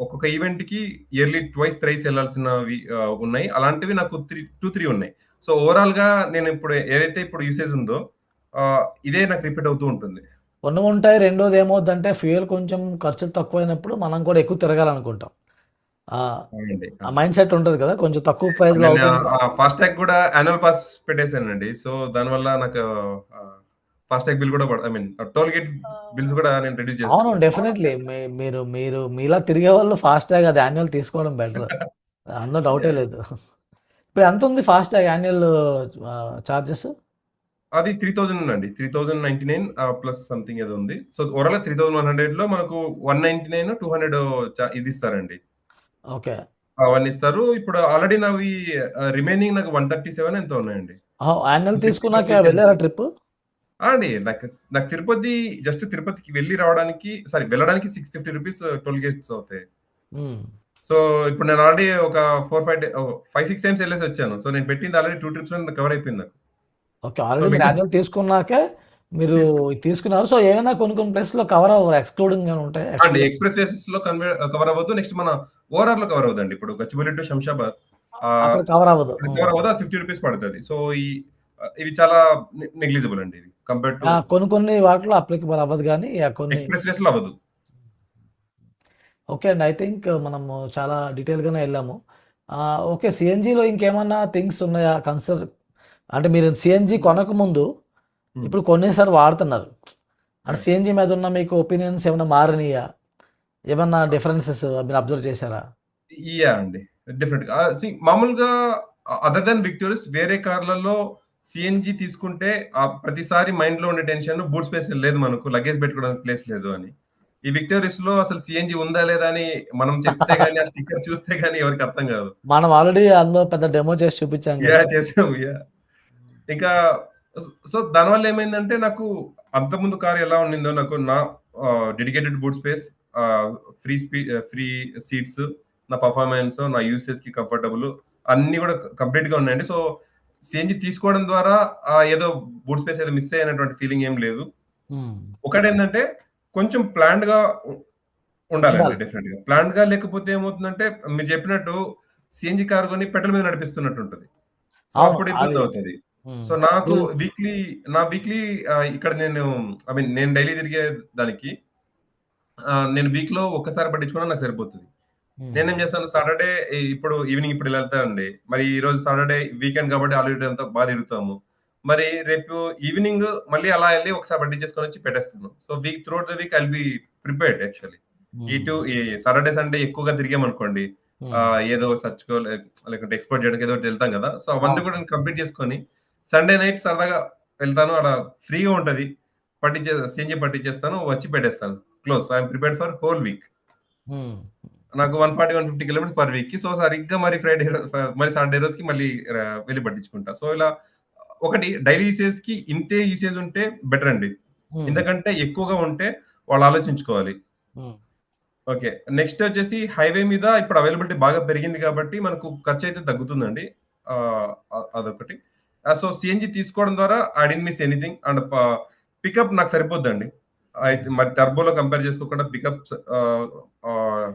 ఒక్కొక్క ఈవెంట్‌కి ఇయర్‌లీ ట్వైస్, థ్రైస్ ఎళ్ళాల్సినవి ఉన్నాయి. అలాంటివి నాకు 3 ఉన్నాయి. సో, ఓవరాల్‌గా నేనిప్పుడు ఏదైతే ఇప్పుడు యూసేజ్ ఉందో ఇదే నాకు రిపీట్ అవుతూ ఉంటుంది. ఉన్నవుంటాయి. రెండోది ఏమవుద్దంటే ఫ్యూయల్ కొంచెం ఖర్చులు తక్కువైనప్పుడు మనం కూడా ఎక్కువ తిరగాలనుకుంటాం. ఆహ్, అవునండి. ఆ అవును. మైండ్ సెట్ ఉంటది కదా! కొంచెం తక్కువ ప్రైస్‌లో నేను అవుతుంటే ఫాస్టాగ్ కూడా యాన్యువల్ పాస్ పెట్టేసానండి. సో, దానివల్ల నాకు ఫాస్టాగ్ బిల్ కూడా I mean toll gate bills కూడా నేను రిడ్యూస్ అవును. చేసేసాను. డెఫినైట్‌లీ. మీరు మీరు మీలా తిరిగేవాళ్ళు ఫాస్ట్‌ట్యాగ్ అది యాన్యువల్ తీసుకోవడం బెటర్. అందులో డౌటే యాహ్! లేదు. ఇప్పుడు ఎంతుంది ఫాస్ట్‌ట్యాగ్ యాన్యువల్ చార్జెస్? అది 3000 ఉందండి. 3099 ప్లస్ సంథింగ్ ఏదో ఉంది. సో, ఓవరాల్‌గా 3100లో మనకు 199, 200 ఇదిస్తారండి. ఓకే. అవన్నీ ఇస్తారు. ఇప్పుడు ఆల్రెడీ నావి రిమైనింగ్ నాకు 137 ఎంతో ఉన్నాయండి. యాన్యువల్ 60 ప్లస్ తీసుకున్నాక రీచార్జ్ వెళ్లారా ట్రిప్పు? అండి నాకు నాకు తిరుపతి జస్ట్ తిరుపతికి వెళ్ళి రావడానికి సారీ వెళ్ళడానికి ₹650 టోల్ గేట్స్ అవుతాయి. హ్మ్. సో ఇప్పుడు నేను ఆల్రెడీ ఒక 5, 6 టైమ్స్ వెళ్ళేసి వచ్చాను. సో నేను పెట్టింది ఆల్రెడీ 2 ట్రిప్స్ కవర్ అయిపోయింది నాకు. ఓకే. సో ఆల్రెడీ మీరు మిగతా యాన్యువల్ తీసుకున్నాకే మీరు తీసుకు ఇది తీసుకున్నారు. సో, ఏమైనా కొన్ని ప్లేస్‌లో కవర్ అవ్వరు. ఎక్స్‌క్లూడింగ్ ఏమైనా ఉంటాయా? అండి ఎక్స్‌క్లూడింగ్ ఎక్స్‌ప్రెస్ వేసెస్‌లో కవర్ అవ్వదు. నెక్స్ట్ మన ఓఆర్ఆర్‌లో కవర్ అవ్వదండి. ఇప్పుడు గచ్చిబౌలి టు శంషాబాద్ అక్కడ కవర్ అవ్వదు. అక్కడ హ్మ్. కవర్ అవ్వదు. అది ₹50 పడతది. సో ఈ ఇవి చాలా నెగ్లిజిబుల్ అండి ఇవి. కంపేర్ టు ఆ! కొన్ని వాటిలో అప్లికబుల్ అవ్వదు గానీ, కొన్ని ఎక్స్‌ప్రెస్ వేస్‌లో అవ్వదు. ఓకే అండి. ఐ థింక్ మనము చాలా డీటెయిల్‌గానే ఎళ్ళాము. ఓకే. సీఎన్‌జీలో ఇంకేమన్నా థింగ్స్ ఉన్నాయా? అంటే మీరు సీఎన్‌జీ కొనకముందు, హ్మ్. ఇప్పుడు కొనేసారు వాడుతున్నారు. అంటే రైట్. సీఎన్‌జీ మీద ఉన్న మీకు ఒపీనియన్స్ ఏమన్నా మారినియా? ఏమన్నా డిఫరెన్సెస్ మీరు అబ్జర్వ్ చేసారా? యాహ్! అండి. డెఫినెట్‌గా. మామూలుగా అదర్ దాన్ విక్టోరియస్ వేరే కార్‌లలో సీఎన్‌జీ తీసుకుంటే ప్రతిసారి మైండ్‌లో ఉండే టెన్షన్ బూట్ స్పేస్ లేదు మనకు. లగేజ్ పెట్టుకోవడానికి ప్లేస్ లేదు అని. ఈ విక్టోరియస్‌లో అసలు సీఎన్‌జీ ఉందా లేదా అని మనం చెప్తే గాని, ఆ స్టిక్కర్ చూస్తే గాని ఎవరికీ అర్థం కాదు. మనం ఆల్రెడీ అందులో పెద్ద డెమో చేసి చూపించాం గదా! యాహ్! చేసాము. యాహ్! ఇంకా సో దానివల్ల ఏమైందంటే నాకు అంతకుముందు కార్ ఎలా ఉండిందో నాకు నా డెడికేటెడ్ బూట్ స్పేస్ ఆహ్, ఫ్రీ సీట్స్, నా పెర్ఫార్మన్స్, నా యూసేజ్‌కి కంఫర్టబుల్ అన్నీ గూడా కంప్లీట్‌గా ఉన్నాయండి. సో, సీఎన్‌జీ తీసుకోవడం ద్వారా ఏదో బూట్ స్పేస్ ఏదో మిస్ అయ్యానటువంటి ఫీలింగ్ ఏం లేదు. హ్మ్. ఒకటేందంటే కొంచెం ప్లాన్డ్‌గా ఉండాలండి ఉండాలి. డెఫినిట్‌గా. ప్లాన్డ్‌గా లేకపోతే ఏమవుతుందంటే మీరు చెప్పినట్టు సీఎన్‌జీ కార్ కొని పెట్రోల్ మీద నడిపిస్తున్నట్టు ఉంటది. సో, అవును. అప్పుడు అది ఇబ్బందవుతది. హ్మ్. సో, నాకు మీరు వీక్లీ ఇక్కడ నేను నేను డైలీ తిరిగే దానికి నేను వీక్‌లో ఒక్కసారి పట్టించుకున్నా నాకు సరిపోతది. హ్మ్. నేనేం చేస్తాను సాటర్‌డే ఇప్పుడు ఈవినింగ్ ఇప్పుడు ఇలా వెళ్తానండి. మరి ఈరోజు సాటర్‌డే వీకెండ్ కాబట్టి హాలిడే అంతా తిరుగుతాము. మరి రేపు ఈవినింగ్ మళ్ళీ అలా ఎళ్లి ఒకసారి పట్టించేసుకొనొచ్చి పెట్టేస్తాను. So, through out the week I will be prepared actually. హ్మ్. ఈ సాటర్‌డే, సండే ఎక్కువగా తిరిగామనుకోండి. హ్మ్. ఏదో సర్చ్‌కో లేకుంటే ఎక్స్‌ప్లోర్ చేయడానికి ఏదో ఒకటి వెళ్తాం కదా! సో, అవన్నీ అవును. కూడా నేను కంప్లీట్ చేసుకొని సండే నైట్ సరదాగా వెళ్తాను. అలా ఫ్రీగా ఉంటది. సీఎన్‌జీ పట్టించేస్తాను. వచ్చి పెట్టేస్తాను. Close. I am prepared for whole week. హ్మ్. నాకు 140, 150 కిలోమీటర్స్ పర్ వీక్‌కి. సో, సరిగ్గా మరి ఫ్రైడే మరి సాటర్డే రోజుకి మళ్ళీ వెళ్లి పట్టించుకుంటా. సో, ఇలా ఒకటి డైలీ యూసేజ్‌కి ఇంతే యూసేజ్ ఉంటే బెటర్ అండి. హ్మ్. ఎందుకంటే ఎక్కువగా ఉంటే వాళ్ళు ఆలోచించుకోవాలి. హ్మ్. ఓకే. నెక్స్ట్ వచ్చేసి హైవే మీద ఇప్పుడు అవైలబిలిటీ బాగా పెరిగింది కాబట్టి మనకు ఖర్చయితే తగ్గుతుందండి. అదొకటి. సో, సీఎన్‌జీ తీసుకోవడం ద్వారా I didn't miss anything and pickup నాకు సరిపోద్దండి. హ్మ్. అయితే మరి టర్బోలో కంపేర్ చేసుకోకుండా ఆహ్,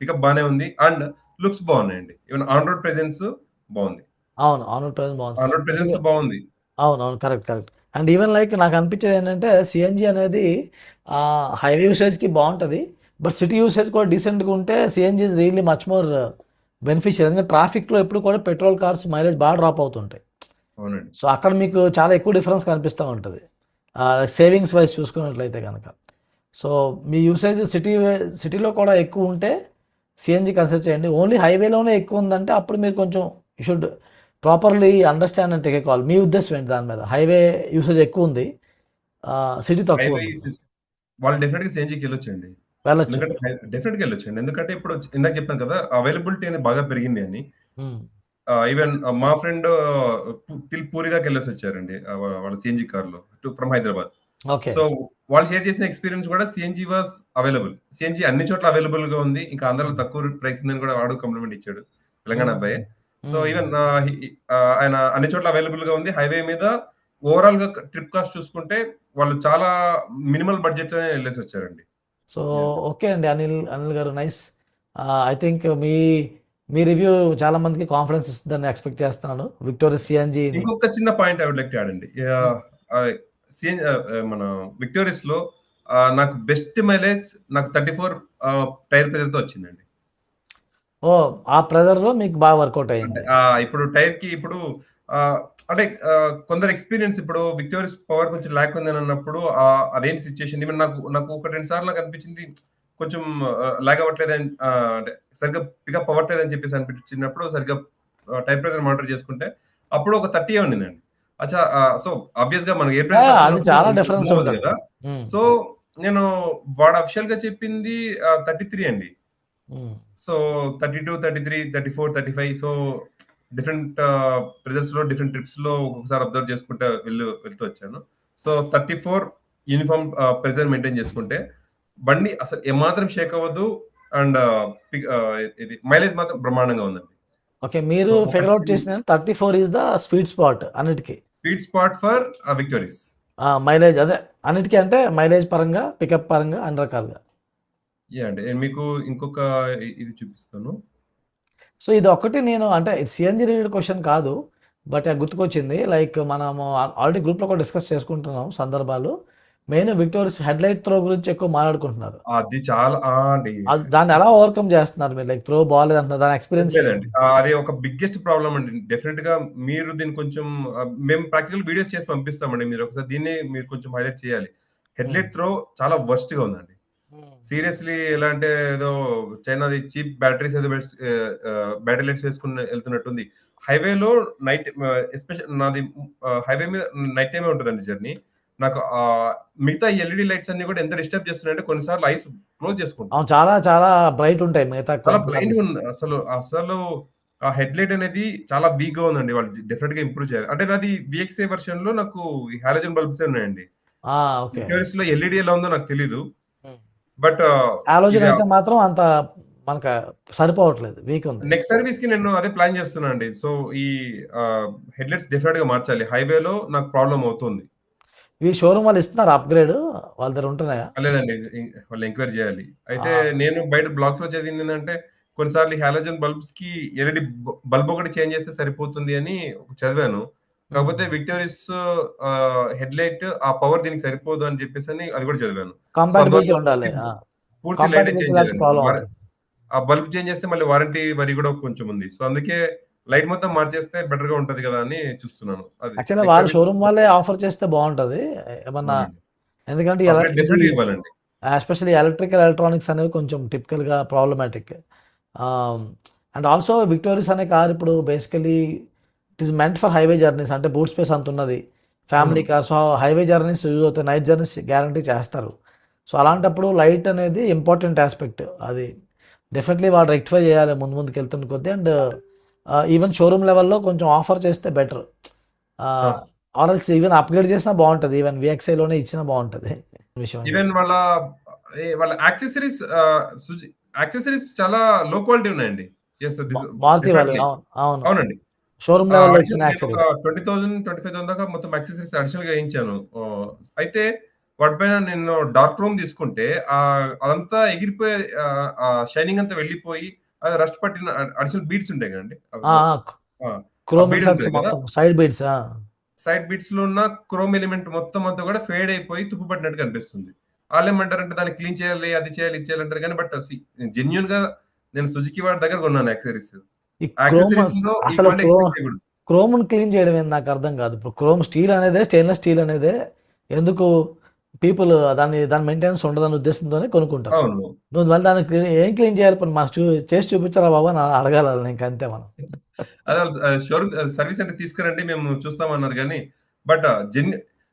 పికప్ బానే ఉంది. అండ్ లుక్స్ బాగున్నాయండి. ఈవెన్ ఆన్ రోడ్ ప్రెజెన్స్ బావుంది. అవును. ఆన్ ప్రైస్ బావుంది. ఆన్ రోడ్ ప్రెజెన్స్ యాక్చువల్‌గా బావుంది. అవునవును. కరెక్ట్. అండ్ ఈవెన్ లైక్ నాకనిపించేదేంటంటే సీఎన్‌జీ అనేది హైవే యూసేజ్‌కి బావుంటది. బట్ సిటీ యూసేజ్ కూడా డీసెంట్‌గా ఉంటే CNG is really much more beneficial. ఎందుకంటే ట్రాఫిక్‌లో ఎప్పుడు కూడా పెట్రోల్ కార్స్ మైలేజ్ బాగా డ్రాప్ అవుతుంటాయి. అవునండి. సో, అక్కడ మీకు చాలా ఎక్కువ డిఫరెన్స్ కనిపిస్తా ఉంటది. సేవింగ్స్ వైస్ చూసుకున్నట్లయితే గనక. సో, మీ యూసేజ్ సిటీలో కూడా ఎక్కువుంటే సీఎన్‌జీ కన్సిడర్ చేయండి. ఓన్లీ హైవేలోనే ఎక్కువుందంటే అప్పుడు మీరు కొంచెం you should properly understand and take a call. మీ ఉద్దేశ్యం ఏంటి దాని మీద? హైవే యూసేజ్ ఎక్కువుంది. సిటీ హైవే తక్కువుంది. యూసేజ్ వాళ్ళు డెఫినిట్‌గా సీఎన్‌జీకెళ్ళొచ్చండి. వెళ్ళొచ్చు. ఎందుకంటే డెఫినిట్‌గా ఎళ్ళొచ్చండి. ఎందుకంటే ఇప్పుడు ఇందాక చెప్పాను కదా! అవైలబిలిటీ అనేది బాగా పెరిగింది అని. హ్మ్. ఈవెన్ మా ఫ్రెండ్ పూరి దాకా ఎళ్ళేసొచ్చారండి. వాళ్ళ సీఎన్‌జీ కార్‌లో ఫ్రమ్ హైదరాబాద్. ఓకే. సో, వాళ్ళు షేర్ చేసిన ఎక్స్‌పీరియన్స్ కూడా సీఎన్‌జీ వాస్ అవైలబుల్. సీఎన్‌జీ అన్ని చోట్ల అవైలబుల్‌గా ఉంది. ఇంకా ఆంధ్రాలో హ్మ్. తక్కువ ప్రైస్ ఉందని కూడా వాడు కాంప్లిమెంట్ ఇచ్చాడు. తెలంగాణ హ్మ్. అబ్బాయే. సో, హ్మ్. ఈవెన్ ఆయన అన్ని చోట్ల అవైలబుల్‌గా ఉంది. హైవే మీద ఓవరాల్‌గా ట్రిప్ కాస్ట్ చూసుకుంటే వాళ్ళు చాలా మినిమల్ బడ్జెట్‌లోనే ఎళ్ళేసొచ్చారండి. So, yeah! ఓకే అండి. అనిల్ గారు నైస్. ఐ థింక్ మీ రివ్యూ చాలా మందికి కాన్ఫిడెన్స్ ఇస్తుందని ఎక్స్‌పెక్ట్ చేస్తున్నాను. విక్టోరియస్ సీఎన్‌జీని. ఇంకొక చిన్న point I would like to add అండి. హ్మ్. ఆహ్, మన విక్టోరియస్‌లో నాకు బెస్ట్ మైలేజ్ నాకు 34 టైర్ ప్రెషర్‌తో వచ్చిందండి. ఓహ్! ఆ ప్రెషర్‌లో మీకు బాగా వర్కౌట్ అంటే అయింది. ఇప్పుడు టైర్‌కి ఇప్పుడు ఆహ్, అంటే కొందరు ఎక్స్‌పీరియన్స్ ఇప్పుడు విక్టోరియస్ పవర్ కొంచెం ల్యాక్ ఉందని అన్నప్పుడు అదేంటి సిట్యుయేషన్ ఈవెన్ నాకు ఒక 2 సార్లు నాకు అనిపించింది కొంచెం లాగ్ అవ్వట్లేదని అంటే సరిగ్గా పికప్ అవ్వట్లేదని చెప్పేసి అనిపించినప్పుడు సరిగ్గా టైర్ ప్రెషర్ మానిటర్ చేసుకుంటే అప్పుడు ఒక 30 ఉండిందండి. అచ్చా! సో ఆబ్వియస్‌గా మనకి ఎయిర్ ప్రెషర్ తక్కువ అది ఉన్నప్పుడు చాలా అంత డిఫరెన్స్ మూవ్ అవ్వదు ఉంటది. కదా! హ్మ్. సో నేను వాడు అఫిషియల్‌గా చెప్పింది 33 అండి. హ్మ్. సో 32, 33, 34, 35 సో డిఫరెంట్ ప్రెజర్స్‌లో, డిఫరెంట్ ట్రిప్స్‌లో ఒక్కొక్కసారి అబ్జర్వ్ చేసుకుంటా వెళ్తూ వచ్చాను. సో 34 యూనిఫామ్ ప్రెజర్ మెయింటైన్ చేసుకుంటే బండి అసలు ఏమాత్రం షేక్ అవ్వదు. అండ్ ఇది మైలేజ్ మాత్రం బ్రహ్మాండంగా ఉందండి. ఓకే. సో మీరు ఫిగర్ ఔట్ ఒకటి చేసిన 34 ఈస్ ద స్వీట్ స్పాట్ అన్నిటికి. Sweet spot for victories. Mileage అదే అన్నిటికీ అంటే మైలేజ్ పరంగా, పికప్ పరంగా అన్ని రకాలుగా. అండి నేను మీకు ఇంకొక ఇది చూపిస్తాను. సో ఇది ఒక్కటి నేను అంటే సిఎన్జి రిలేటెడ్ క్వశ్చన్ కాదు. బట్ గుర్తుకొచ్చింది. లైక్ మనము ఆల్రెడీ గ్రూప్లో కూడా డిస్కస్ చేసుకుంటున్నాం సందర్భాలు. మెయిన్ విక్టోరియస్ హెడ్లైట్ త్రో గురించి ఎక్కువ మాట్లాడుకుంటున్నారు. అది చాలా అండి. దాన్ని ఎలా ఓవర్కమ్ చేస్తున్నారు మీరు? లైక్ త్రో బాగాలేదంటున్నారు, దాని ఎక్స్పీరియన్స్ లేదండి. అది ఒక బిగ్గెస్ట్ ప్రాబ్లమ్ అండి. డెఫినెట్ గా మీరు దీన్ని కొంచెం మేము ప్రాక్టికల్ వీడియోస్ చేసి పంపిస్తామండి. మీరు ఒకసారి దీన్ని మీరు కొంచెం హైలైట్ చేయాలి. హెడ్లైట్ త్రో చాలా వర్స్ట్ గా ఉందండి. సీరియస్లీ ఎలా అంటే ఏదో చైనాది చీప్ బ్యాటరీస్ ఏదో బ్యాటరీ లైట్స్ వేసుకుని వెళ్తున్నట్టుంది. హైవేలో నైట్ ఎస్పెషల్ నాది హైవే మీద నైట్ టైమే ఉంటుందండి జర్నీ. నాకు మిగతా ఎల్ఈడి లైట్స్ అన్ని కూడా ఎంత డిస్టర్బ్ చేస్తున్నాయంటే కొన్నిసార్లు ఐస్ క్లోజ్ చేసుకుంటుంది. అవును. చాలా చాలా బ్రైట్ ఉంటాయి మిగతా చాలా కార్లు. బ్లైండ్‌గా ఉంది. అసలు ఆ హెడ్‌లైట్ అనేది చాలా వీక్‌గా ఉందండి. వాళ్ళు డెఫినిట్‌గా ఇంప్రూవ్ చేయాలి. అంటే నాది వీఎక్స్‌ఐ వెర్షన్‌లో నాకు ఈ హాలోజన్ బల్బ్సే ఉన్నాయండి. ఓకే. విక్టోరియస్‌లో ఎల్ఈడీ ఎలా ఉందో నాకు తెలీదు. బట్ హాలోజన్ ఇది అయితే మాత్రం అంత మనకు సరిపోవట్లేదు, వీక్ ఉంది. నెక్స్ట్ సర్వీస్‌కి నేను అదే ప్లాన్ చేస్తున్నా అండి. సో, ఈ హెడ్‌లైట్స్ డెఫినిట్‌గా మార్చాలి. హైవేలో నాకు ప్రాబ్లమ్ అవుతుంది. ఈ షోరూమ్ వాళ్ళు ఇస్తున్నారు అప్గ్రేడ్? వాళ్ళ దగ్గర ఉంటున్నాయా? లేదండి. వాళ్ళు ఎంక్వైరీ చేయాలి. అయితే ఆ, నేను బయట బ్లాగ్స్‌లో చదివిందేంటంటే కొన్నిసార్లు ఈ హాలోజన్ బల్బ్స్‌కి ఎల్ఈడీ బల్బ్ ఒకటి చేంజ్ చేస్తే సరిపోతుంది అని చదివాను. కాకపోతే విక్టోరియస్ హెడ్‌లైట్ ఆ పవర్ దీనికి సరిపోదు అని చెప్పేసని అది కూడా చదివాను. సో, కంపాటిబిలిటీ అందువల్ల ఉండాలి. పూర్తి లైటే కంపాటిబిలిటీ చేంజ్ లేకపోతే చేయాలండి. ప్రాబ్లం అవుతుంది. ఆ బల్బ్ చేంజ్ చేస్తే మళ్ళీ వారంటీ వరి కూడా కొంచెం ఉంది. సో, అందుకే లైట్ మొత్తం మార్చేస్తే బెటర్‌గా ఉంటది కదా అని చూస్తున్నాను. అది యాక్చువల్గా నెక్స్ట్ వాళ్ళు సర్వీస్ షోరూమ్ వాళ్ళే ఆఫర్ చేస్తే బాగుంటుంది ఏమన్నా. అవునండి. ఎందుకంటే అప్గ్రేడ్ ఇది డెఫినిట్‌గా ఇవ్వాలండి. ఎస్పెషల్లీ ఎలక్ట్రికల్ ఎలక్ట్రానిక్స్ అనేవి కొంచెం టిపికల్గా ప్రాబ్లమాటిక్. అండ్ ఆల్సో విక్టోరియస్ అనే కార్ ఇప్పుడు basically it is meant for highway journeys. అంటే బూట్ స్పేస్ అంత ఉన్నది, అవును. Family car. So highway journeys use అవుతాయి, నైట్ జర్నీస్ గ్యారంటీ చేస్తారు. సో అలాంటప్పుడు లైట్ అనేది ఇంపార్టెంట్ ఆస్పెక్ట్. అది డెఫినెట్లీ వాళ్ళు రెక్టిఫై చేయాలి ముందు ముందుకు వెళ్తున్న కొద్దీ. అండ్ ఈవెన్ షోరూమ్ లెవెల్లో కొంచెం ఆఫర్ చేస్తే బెటర్. ఆ! ఆర్ఎల్స్ ఈవెన్ అప్గ్రేడ్ చేసినా బాగుంటుంది, ఈవెన్ విఎక్స్ఐలోనే ఇచ్చినా బాగుంటుంది విషయం ఇది. ఈవెన్ వాళ్ళ యాక్సెసరీస్ యాక్సెసరీస్ చాలా లో క్వాలిటీ ఉన్నాయండి. యెస్. దిస్ మారుతి వాళ్ళు, డెఫినెట్‌లీ. అవును అవును, అవునండి. షోరూమ్ లెవెల్లో ఇచ్చిన అడిషనల్ నేను ఒక యాక్సరీస్. 20,000, 25,000 దాకా మొత్తం యాక్సెసరీస్ అడిషనల్‌గా ఏయించాను. అయితే వాటిపైన నేను డార్క్ క్రోమ్ తీసుకుంటే అదంతా ఎగిరిపోయి ఆ షైనింగ్ అంతా వెళ్ళిపోయి అది రస్ట్ పట్టిన అడిషనల్ బీడ్స్ ఉంటాయి కదండీ! అవి ఆ! ఆ క్రోమ్ బీడ్ ఇన్సర్ట్స్ ఉంటది కదా! మొత్తం సైడ్ బీడ్స్. సైడ్ బిట్స్‌లో ఉన్న క్రోమ్ ఎలిమెంట్ మొత్తం అంతా కూడా ఫేడ్ అయిపోయి తుప్పు పట్టినట్టు కనిపిస్తుంది. ఆళ్ళేమంటారంటే దాన్ని క్లీన్ చేయాలి, అది చేయాలి, ఇది చేయాలి అంటారు గానీ జెన్యూన్‌గా నేను సుజుకి వాడి దగ్గర కొన్నాను యాక్సెసరీస్. ఈ క్రోమ్ యాక్సెసరీస్‌లో ఈ అసలు క్వాలిటీ ఎక్స్‌పెక్ట్ చేయకూడదు. క్రోమ్‌ని క్లీన్ చేయడం ఏంది నాకు అర్థం కాదు. ఇప్పుడు క్రోమ్ స్టీల్ అనేదే, స్టెయిన్‌లెస్ స్టీల్ అనేదే ఎందుకు పీపుల్ దాని మెయింటెనెన్స్ ఉండదనే ఉద్దేశంతోనే కొనుక్కుంటారు. అవును. నువ్వు మళ్ళీ దానికి ఏం క్లీన్ చేయాలి, పోనీ మాకు చేసి చూపించరా బాబు అని అడగాలి ఆళ్ళని, ఇంక అంతే మనం. అదే షోరూమ్ సర్వీస్ సెంటర్ తీసుకురండి మేము చూస్తామన్నారు గానీ, బట్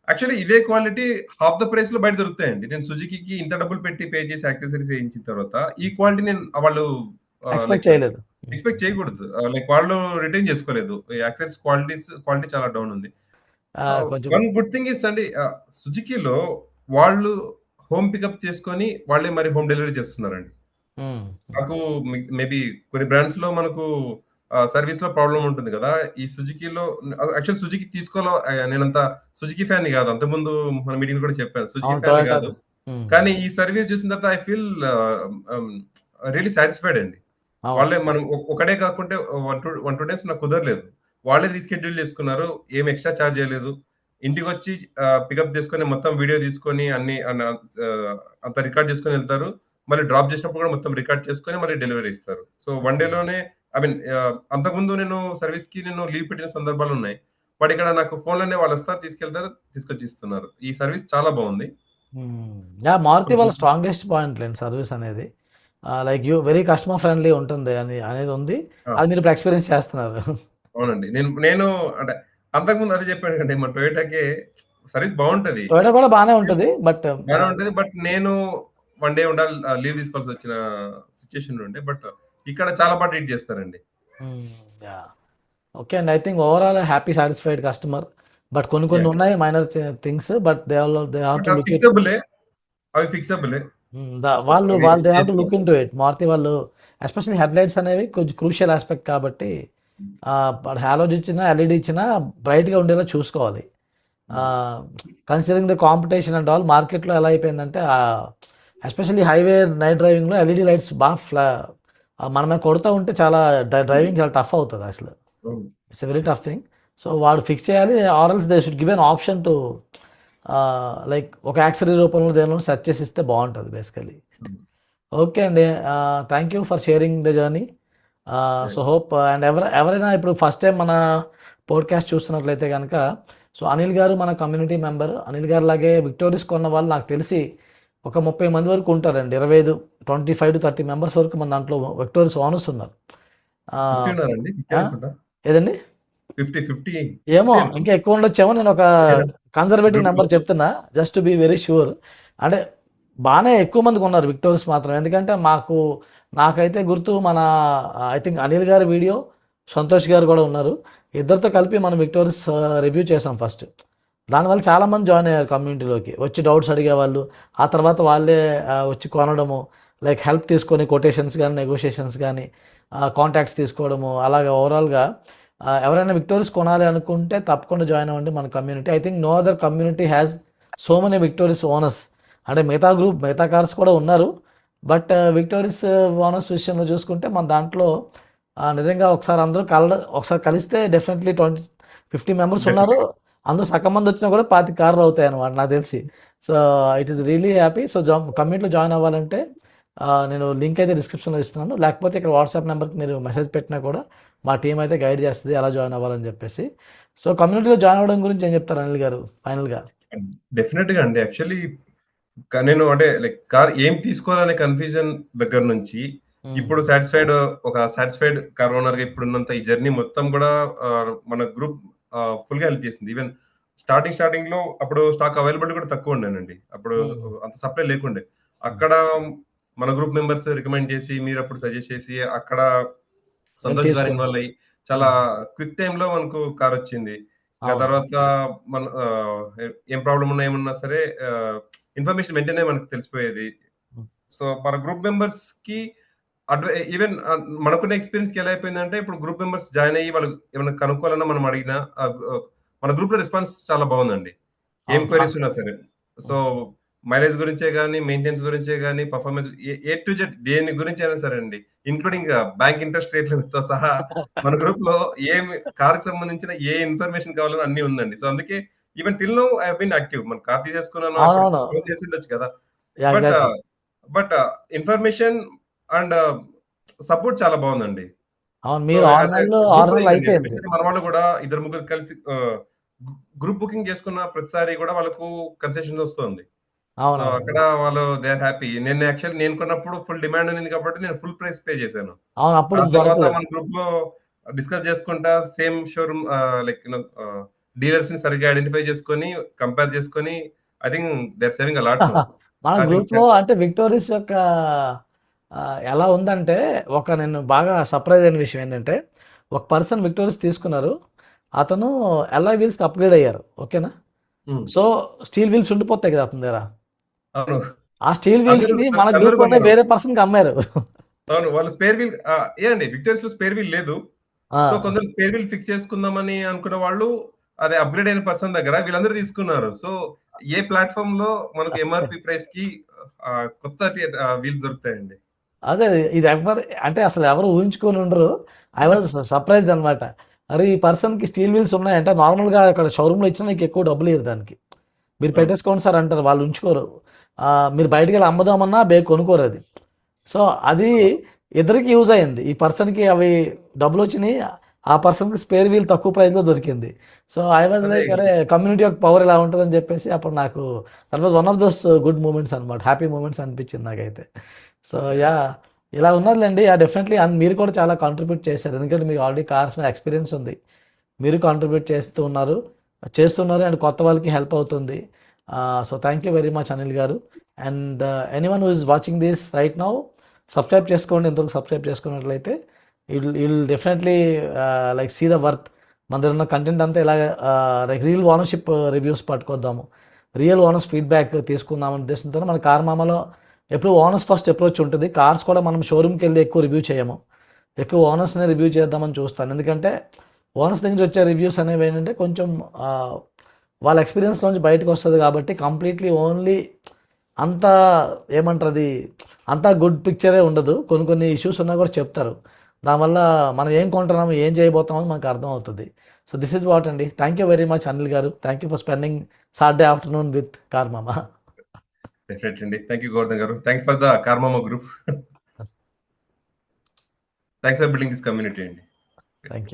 యాక్చువల్లీ ఇదే క్వాలిటీ హాఫ్ ద ప్రైస్‌లో బయట దొరుకుతాయండి. నేను సుజుకికి ఇంత డబ్బులు పెట్టి పే చేసి యాక్సెసరీస్ ఏయించిన తర్వాత, ఈ క్వాలిటీ నేను వాళ్ళు ఎక్స్‌పెక్ట్ లైక్ చేయలేదు. ఎక్స్‌పెక్ట్ చేయకూడదు. లైక్ వాళ్ళు రిటైన్ చేసుకోలేదు. ఈ యాక్సెసరీస్ క్వాలిటీ చాలా డౌన్ ఉంది. కొంచెం వన్ గుడ్ థింగ్ ఈస్ అండి సుజుకిలో వాళ్ళు హోమ్ పికప్ చేసుకొని వాళ్ళే మరి హోమ్ డెలివరీ చేస్తున్నారండి. హ్మ్. నాకు మేబీ కొన్ని బ్రాండ్స్‌లో మనకు సర్వీస్‌లో ప్రాబ్లమ్ ఉంటుంది గదా! ఈ సుజుకిలో యాక్చువల్ సుజుకి నేనంత సుజుకి ఫ్యాన్‌ని గాదు. అంతకుముందు మన మీటింగ్‌లో కూడా చెప్పాను. సుజుకి అవును. ఫ్యాన్‌ని గాదు. టొయోటాది. హ్మ్. కానీ ఈ సర్వీస్ చూసిన తర్వాత ఐ ఫీల్ హ్మ్, రియల్లీ సాటిస్ఫైడ్ అండి. అవును. వాళ్ళే మనం ఒకడే కాకుంటే 2 టైమ్స్ నాకు కుదరలేదు. వాళ్ళే రీషెడ్యూల్ చేసుకున్నారు. ఏమి ఎక్స్‌ట్రా చార్జ్ చేయలేదు. ఇంటికొచ్చి పికప్ చేసుకొని మొత్తం వీడియో తీసుకొని అన్ని అంతా రికార్డ్ చేసుకొని ఎళ్తారు. మళ్ళీ డ్రాప్ చేసినప్పుడు కూడా మొత్తం రికార్డ్ చేసుకొని మళ్ళీ డెలివరీ ఇస్తారు. సో, వన్ హ్మ్. డేలోనే ఐ మీన్ అంతకుముందు నేను సర్వీస్‌కి లీవ్ పెట్టిన సందర్భాలున్నాయి. బట్ ఇక్కడ నాకు ఫోన్‌లోనే వాళ్ళొస్తారు, తీసుకెళ్తారు, తీసుకొచ్చి ఇస్తున్నారు. ఈ సర్వీస్ చాలా బావుంది. హ్మ్. మారుతి వాళ్ళ సో, స్ట్రాంగెస్ట్ పాయింట్ లేండి సర్వీస్ అనేది. లైక్ వెరీ కస్టమర్ ఫ్రెండ్లీ ఉంటుంది అనేది ఉంది. ఆ! అది మీరు ఇప్పుడు ఎక్స్‌పీరియన్స్ చేస్తున్నారు. అవునండి. నేను అంటే అంతకుముందు అదే చెప్పాను కదండీ! మన టొయోటాకే సర్వీస్ బావుంటది. టొయోటా కూడా బానే సేమ్ ఉంటది. బట్ బానే ఉంటది. బట్ నేను వన్ డే ఉండాలి లీవ్ తీసుకోవాల్సొచ్చిన సిట్యుయేషన్ ఉండే. బట్ ఇక్కడ చాలా ట్రీట్ చేస్తారండి. యాహ్! ఓకే అండి. I think overall happy satisfied customer. But కొన్ని కొన్ని Yeah. ఉన్నాయి minor things, but they have but to అవి లుక్ ఇట్. ఫిక్సబులే. అవి ఫిక్సబులే. సో వాళ్ళు అవి వాళ్ళు దే హావ్ టు లుక్ చేసుకోవాలి. In to it. మారుతి వాళ్ళు ఎస్పెషల్లీ హెడ్లైట్స్ అనేవి కొంచెం క్రూషియల్ ఆస్పెక్ట్ కాబట్టి హాలోజ్ ఇచ్చినా ఎల్ఈడి ఇచ్చినా బ్రైట్గా ఉండేలా చూసుకోవాలి. Considering the competition and all, మార్కెట్లో ఎలా అయిపోయిందంటే ఎస్పెషల్లీ హైవే నైట్ డ్రైవింగ్లో ఎల్ఈడి లైట్స్ బాగా మనమే కొడుతూ ఉంటే చాలా డ్రైవింగ్ చాలా టఫ్ అవుతుంది అసలు. అవును. It's a very tough thing. So వాడు ఫిక్స్ చేయాలి, or else they should give an option to like ఒక యాక్సరీ రూపంలో దేనిలో సెర్చ్ చేసి ఇస్తే బాగుంటుంది బేసికలీ. అవును. ఓకే అండి, thank you for sharing the journey. So right. Hope and ఎవరైనా ఇప్పుడు ఫస్ట్ టైం మన పోడ్కాస్ట్ చూస్తున్నట్లయితే కనుక, సో అనిల్ గారు మన కమ్యూనిటీ మెంబర్. అనిల్ గారు లాగే విక్టోరీస్ కొన్న వాళ్ళు నాకు తెలిసి ఒక 30 మంది వరకు ఉంటారండి. 25 to 30 మెంబర్స్ వరకు మన దాంట్లో విక్టోరీస్ ఓనర్స్ ఉన్నారు. 50 ఉన్నారండి? 50 ఆ, అనుకుంటా. ఏదండి 50 ఏమో 50 అనుకుంటా. ఇంకా ఎక్కువ ఉండొచ్చేమో. నేను ఒక లేదా కన్జర్వేటివ్ గ్రూప్‌లో. నెంబర్ చెప్తున్నా just to be very sure. అంటే బాగానే ఎక్కువ మందికి ఉన్నారు విక్టోరియస్ మాత్రం. ఎందుకంటే నాకైతే గుర్తు మన ఐ థింక్ అనిల్ గారి వీడియో, సంతోష్ గారు కూడా ఉన్నారు. ఇద్దరితో కలిపి మనం విక్టోరియస్ రివ్యూ చేసాం ఫస్ట్. దానివల్ల చాలామంది జాయిన్ అయ్యారు కమ్యూనిటీలోకి, వచ్చి డౌట్స్ అడిగేవాళ్ళు. ఆ తర్వాత వాళ్ళే వచ్చి కొనడము, లైక్ హెల్ప్ తీసుకొని కొటేషన్స్ కానీ నెగోషియేషన్స్ కానీ కాంటాక్ట్స్ తీసుకోవడము, అలాగే ఓవరాల్గా ఎవరైనా విక్టోరియస్ కొనాలి అనుకుంటే తప్పకుండా జాయిన్ అవ్వండి మన community. I think no other community has so many Victoris owners. అంటే మిగతా కార్స్ కూడా ఉన్నారు, బట్ విక్టోరియస్ ఓనర్స్ విషయంలో చూసుకుంటే మన దాంట్లో నిజంగా ఒకసారి కలిస్తే డెఫినెట్లీ 50 మెంబర్స్ ఉన్నారు. డెఫినెట్‌గా. అందులో సగం మంది వచ్చినా కూడా 25 కార్లు అవుతాయి అన్నమాట నాకు తెలిసి. So it is really happy. So కమ్యూనిటీలో జాయిన్ అవ్వాలంటే నేను లింక్ అయితే డిస్క్రిప్షన్లో ఇస్తున్నాను, లేకపోతే ఇక్కడ వాట్సాప్ నెంబర్కి మీరు మెసేజ్ పెట్టినా కూడా మా టీం అయితే గైడ్ చేస్తుంది ఎలా జాయిన్ అవ్వాలని చెప్పేసి. సో కమ్యూనిటీలో జాయిన్ అవ్వడం గురించి ఏం చెప్తారు అనిల్ గారు ఫైనల్గా? డెఫినెట్‌గా అండి. యాక్చువల్లీ నేను అంటే లైక్ కార్ ఏం తీసుకోవాలనే కన్‌ఫ్యూజన్ దగ్గర నుంచి ఇప్పుడు సాటిస్ఫైడ్ కార్ ఓనర్‌గా ఇప్పుడున్నంత ఈ జర్నీ మొత్తం గూడా మన గ్రూప్ ఫుల్‌గా హెల్ప్ చేసింది. ఈవెన్ స్టార్టింగ్‌లో అప్పుడు స్టాక్ అవైలబిలిటీ కూడా తక్కువ ఉండేనండి. అప్పుడు అంత సప్లై లేకుండే. అక్కడ మన గ్రూప్ మెంబర్స్ రికమెండ్ చేసి, మీరప్పుడు సజెస్ట్ చేసి, అక్కడ నేను సంతోష్ గారు తీసుకున్నాను. ఇన్వాల్వ్ అయ్యి చాలా క్విక్ టైమ్‌లో మనకు కారొచ్చింది. ఇంకా అవును. తర్వాత మన ఏం ప్రాబ్లమ్ ఉన్నా ఏమున్నా సరే ఇన్ఫర్మేషన్ వెంటనే మనకు తెలిసిపోయేది. సో, మన గ్రూప్ మెంబర్స్‌కి ఈవెన్ మనకున్న ఎక్స్‌పీరియన్స్‌కి ఎలా అయిపోయిందంటే, ఇప్పుడు గ్రూప్ మెంబర్స్ జాయిన్ అయ్యి వాళ్ళు ఏమైనా కనుక్కోవాలన్నా మనం అడిగినా మన గ్రూప్‌లో రెస్పాన్స్ చాలా బాగుందండి. ఏం అవును, క్వెరీస్ ఫాస్ట్. ఉన్నా సరే. సో, మైలేజ్ గురించే గాని, మెయింటెనెన్స్ గురించే గాని, పెర్ఫార్మన్స్ ఏ టు జెడ్ దేని గురించైనా సరే అండి. ఇంక్లూడింగ్ బ్యాంక్ ఇంట్రెస్ట్ రేట్లతో సహా మన గ్రూప్‌లో కార్‌కి సంబంధించిన ఏ ఇన్ఫర్మేషన్ కావాలన్నా అన్నీ ఉందండి. సో, అందుకే even till now I have been active. మన కార్ తీసేసుకున్నాను అప్పటికి అవునవును. క్లోజ్ చేసి ఉండొచ్చు కదా! But exactly. But information and support చాలా బావుందండి. అవును, సో, మీరు ఆరు యాస్ ఎ నెలలు గ్రూప్ 6 నెలలు వైస్ అండి. అయిపోయింది. ఎస్పెషల్లీ మన వాళ్ళు గూడా ఇద్దరు ముగ్గురు కలిసి గ్రూప్ బుకింగ్ చేసుకున్న ప్రతిసారి గూడా వాళ్ళకు కన్సెషన్ ఒస్తుంది. సో, అవునవును. అక్కడ వాళ్ళు దే ఆర్ హ్యాపీ. నేను కొన్నప్పుడు ఫుల్ డిమాండ్ ఉన్నింది కాబట్టి నేను ఫుల్ ప్రైస్ పే చేశాను. అవును, ఆ అప్పుడు తర్వాత దొరకలేదు. మన గ్రూప్‌లో డిస్కస్ చేసుకుంటా సేమ్ షోరూమ్ లైక్ డీలర్స్‌ని సరిగ్గా ఐడెంటిఫై చేసుకొని, కంపేర్ చేసుకొని I think they are saving a lot now. మన ఐ థింక్ గ్రూప్‌లో అంటే విక్టోరీస్ యొక్క ఎలా ఉందంటే, నేను బాగా సర్ప్రైజ్ అయిన విషయం ఏంటంటే, ఒక పర్సన్ విక్టోరీస్ తీసుకున్నారు. అతను అలాయ్ వీల్స్‌కి అప్‌గ్రేడ్ అయ్యారు. ఓకేనా? హ్మ్. సో స్టీల్ వీల్స్ ఉండిపోతాయి కదా అతని దగ్గర. అవును. ఆ స్టీల్ అందరూ వీల్స్‌ని మన అందరూ గ్రూప్‌లోనే కొన్నారు. వేరే పర్సన్‌కి అమ్మారు. అవును. వాళ్ళు స్పేర్ వీల్ అండి విక్టోరియస్‌లో స్పేర్ వీల్ లేదు. సో, ఆ! కొందరు స్పేర్ వీల్ ఫిక్స్ చేసుకుందామని అనుకున్న వాళ్ళు అదే అప్‌గ్రేడ్ అయిన పర్సన్ దగ్గర వీళ్ళందరూ తీసుకున్నారు. సో, ఏ ప్లాట్‌ఫార్మ్‌లో మనకు ఎంఆర్‌పీ ప్రైస్‌కి కొత్త వీల్స్ దొరుకుతాయండి. అదే ఇది అంటే అసలు ఎవరు ఊహించుకొని ఉండరు. ఐ వాజ్ సర్ప్రైజ్డ్ అనమాట. అరే! ఈ పర్సన్‌కి స్టీల్ వీల్స్ ఉన్నాయంటే నార్మల్‌గా అక్కడ షోరూమ్‌లో ఇచ్చినా నీకు ఎక్కువ డబ్బులియ్యరు దానికి. మీరు అవును. పెట్టేసుకోండి సార్ అంటారు. వాళ్ళు ఉంచుకోరు. మీరు బయటికెళ్ళి అమ్ముదామన్నా కొనుక్కోరది. సో, అది అవును. ఇద్దరికీ యూజ్ అయింది. ఈ పర్సన్‌కి అవి డబ్బులొచ్చినియి. ఆ పర్సన్‌కి స్పేర్ వీల్ తక్కువ ప్రైస్‌లో దొరికింది. సో, ఐ వాజ్ అదే లైక్ అరే! కమ్యూనిటీ యొక్క పవర్ ఇలా ఉంటదని చెప్పేసి అప్పుడు నాకు that was one of those good moments అనమాట. హ్యాపీ మూమెంట్స్ అనిపించింది నాకైతే. So, yeah! ఇలా ఉన్నదిలెండి. డెఫినెట్‌లీ మీరు కూడా చాలా కాంట్రిబ్యూట్ చేశారు. ఎందుకంటే మీకు ఆల్రెడీ కార్స్ మీద ఎక్స్‌పీరియన్స్ ఉంది. మీరు కాంట్రిబ్యూట్ చేస్తున్నారు అండ్ కొత్త వాళ్ళకి హెల్ప్ అవుతుంది. So thank you very much Anil garu. And anyone who is watching this right now subscribe చేసుకోండి. ఇంతవరకు సబ్స్క్రైబ్ చేసుకున్నట్లయితే will definitely like see the worth. మన దగ్గర ఉన్న కంటెంట్ అంతా ఇలా రియల్ ఓనర్షిప్ రివ్యూస్ పట్టుకొద్దాము, రియల్ ఓనర్స్ ఫీడ్బ్యాక్ తీసుకుందాం అనే ఉద్దేశంతో మన కార్ మామలో ఎప్పుడు ఓనర్స్ ఫస్ట్ అప్రోచ్ ఉంటుంది. కార్స్ కూడా మనం షోరూమ్కి వెళ్ళి ఎక్కువ రివ్యూ చేయము, ఎక్కువ ఓనర్స్నే రివ్యూ చేద్దామని చూస్తాను. ఎందుకంటే ఓనర్స్ దగ్గర వచ్చే రివ్యూస్ అనేవి ఏంటంటే కొంచెం వాళ్ళ ఎక్స్పీరియన్స్లోంచి బయటకు వస్తుంది కాబట్టి కంప్లీట్లీ ఓన్లీ అంత ఏమంటారు అది అంతా గుడ్ పిక్చరే ఉండదు. కొన్ని కొన్ని ఇష్యూస్ ఉన్నా కూడా చెప్తారు. దానివల్ల మనం ఏం కొంటున్నాము, ఏం చేయబోతున్నామో మనకు అర్థం అవుతుంది. సో దిస్ ఈజ్ వాట్ అండి. Thank you very much Anil garu. Thank you for spending Saturday afternoon with Car Mama. Definitely అండి. Thank you Govardhan garu. Thanks for the Car Mama group. Thanks for building this community అండి. Thank you.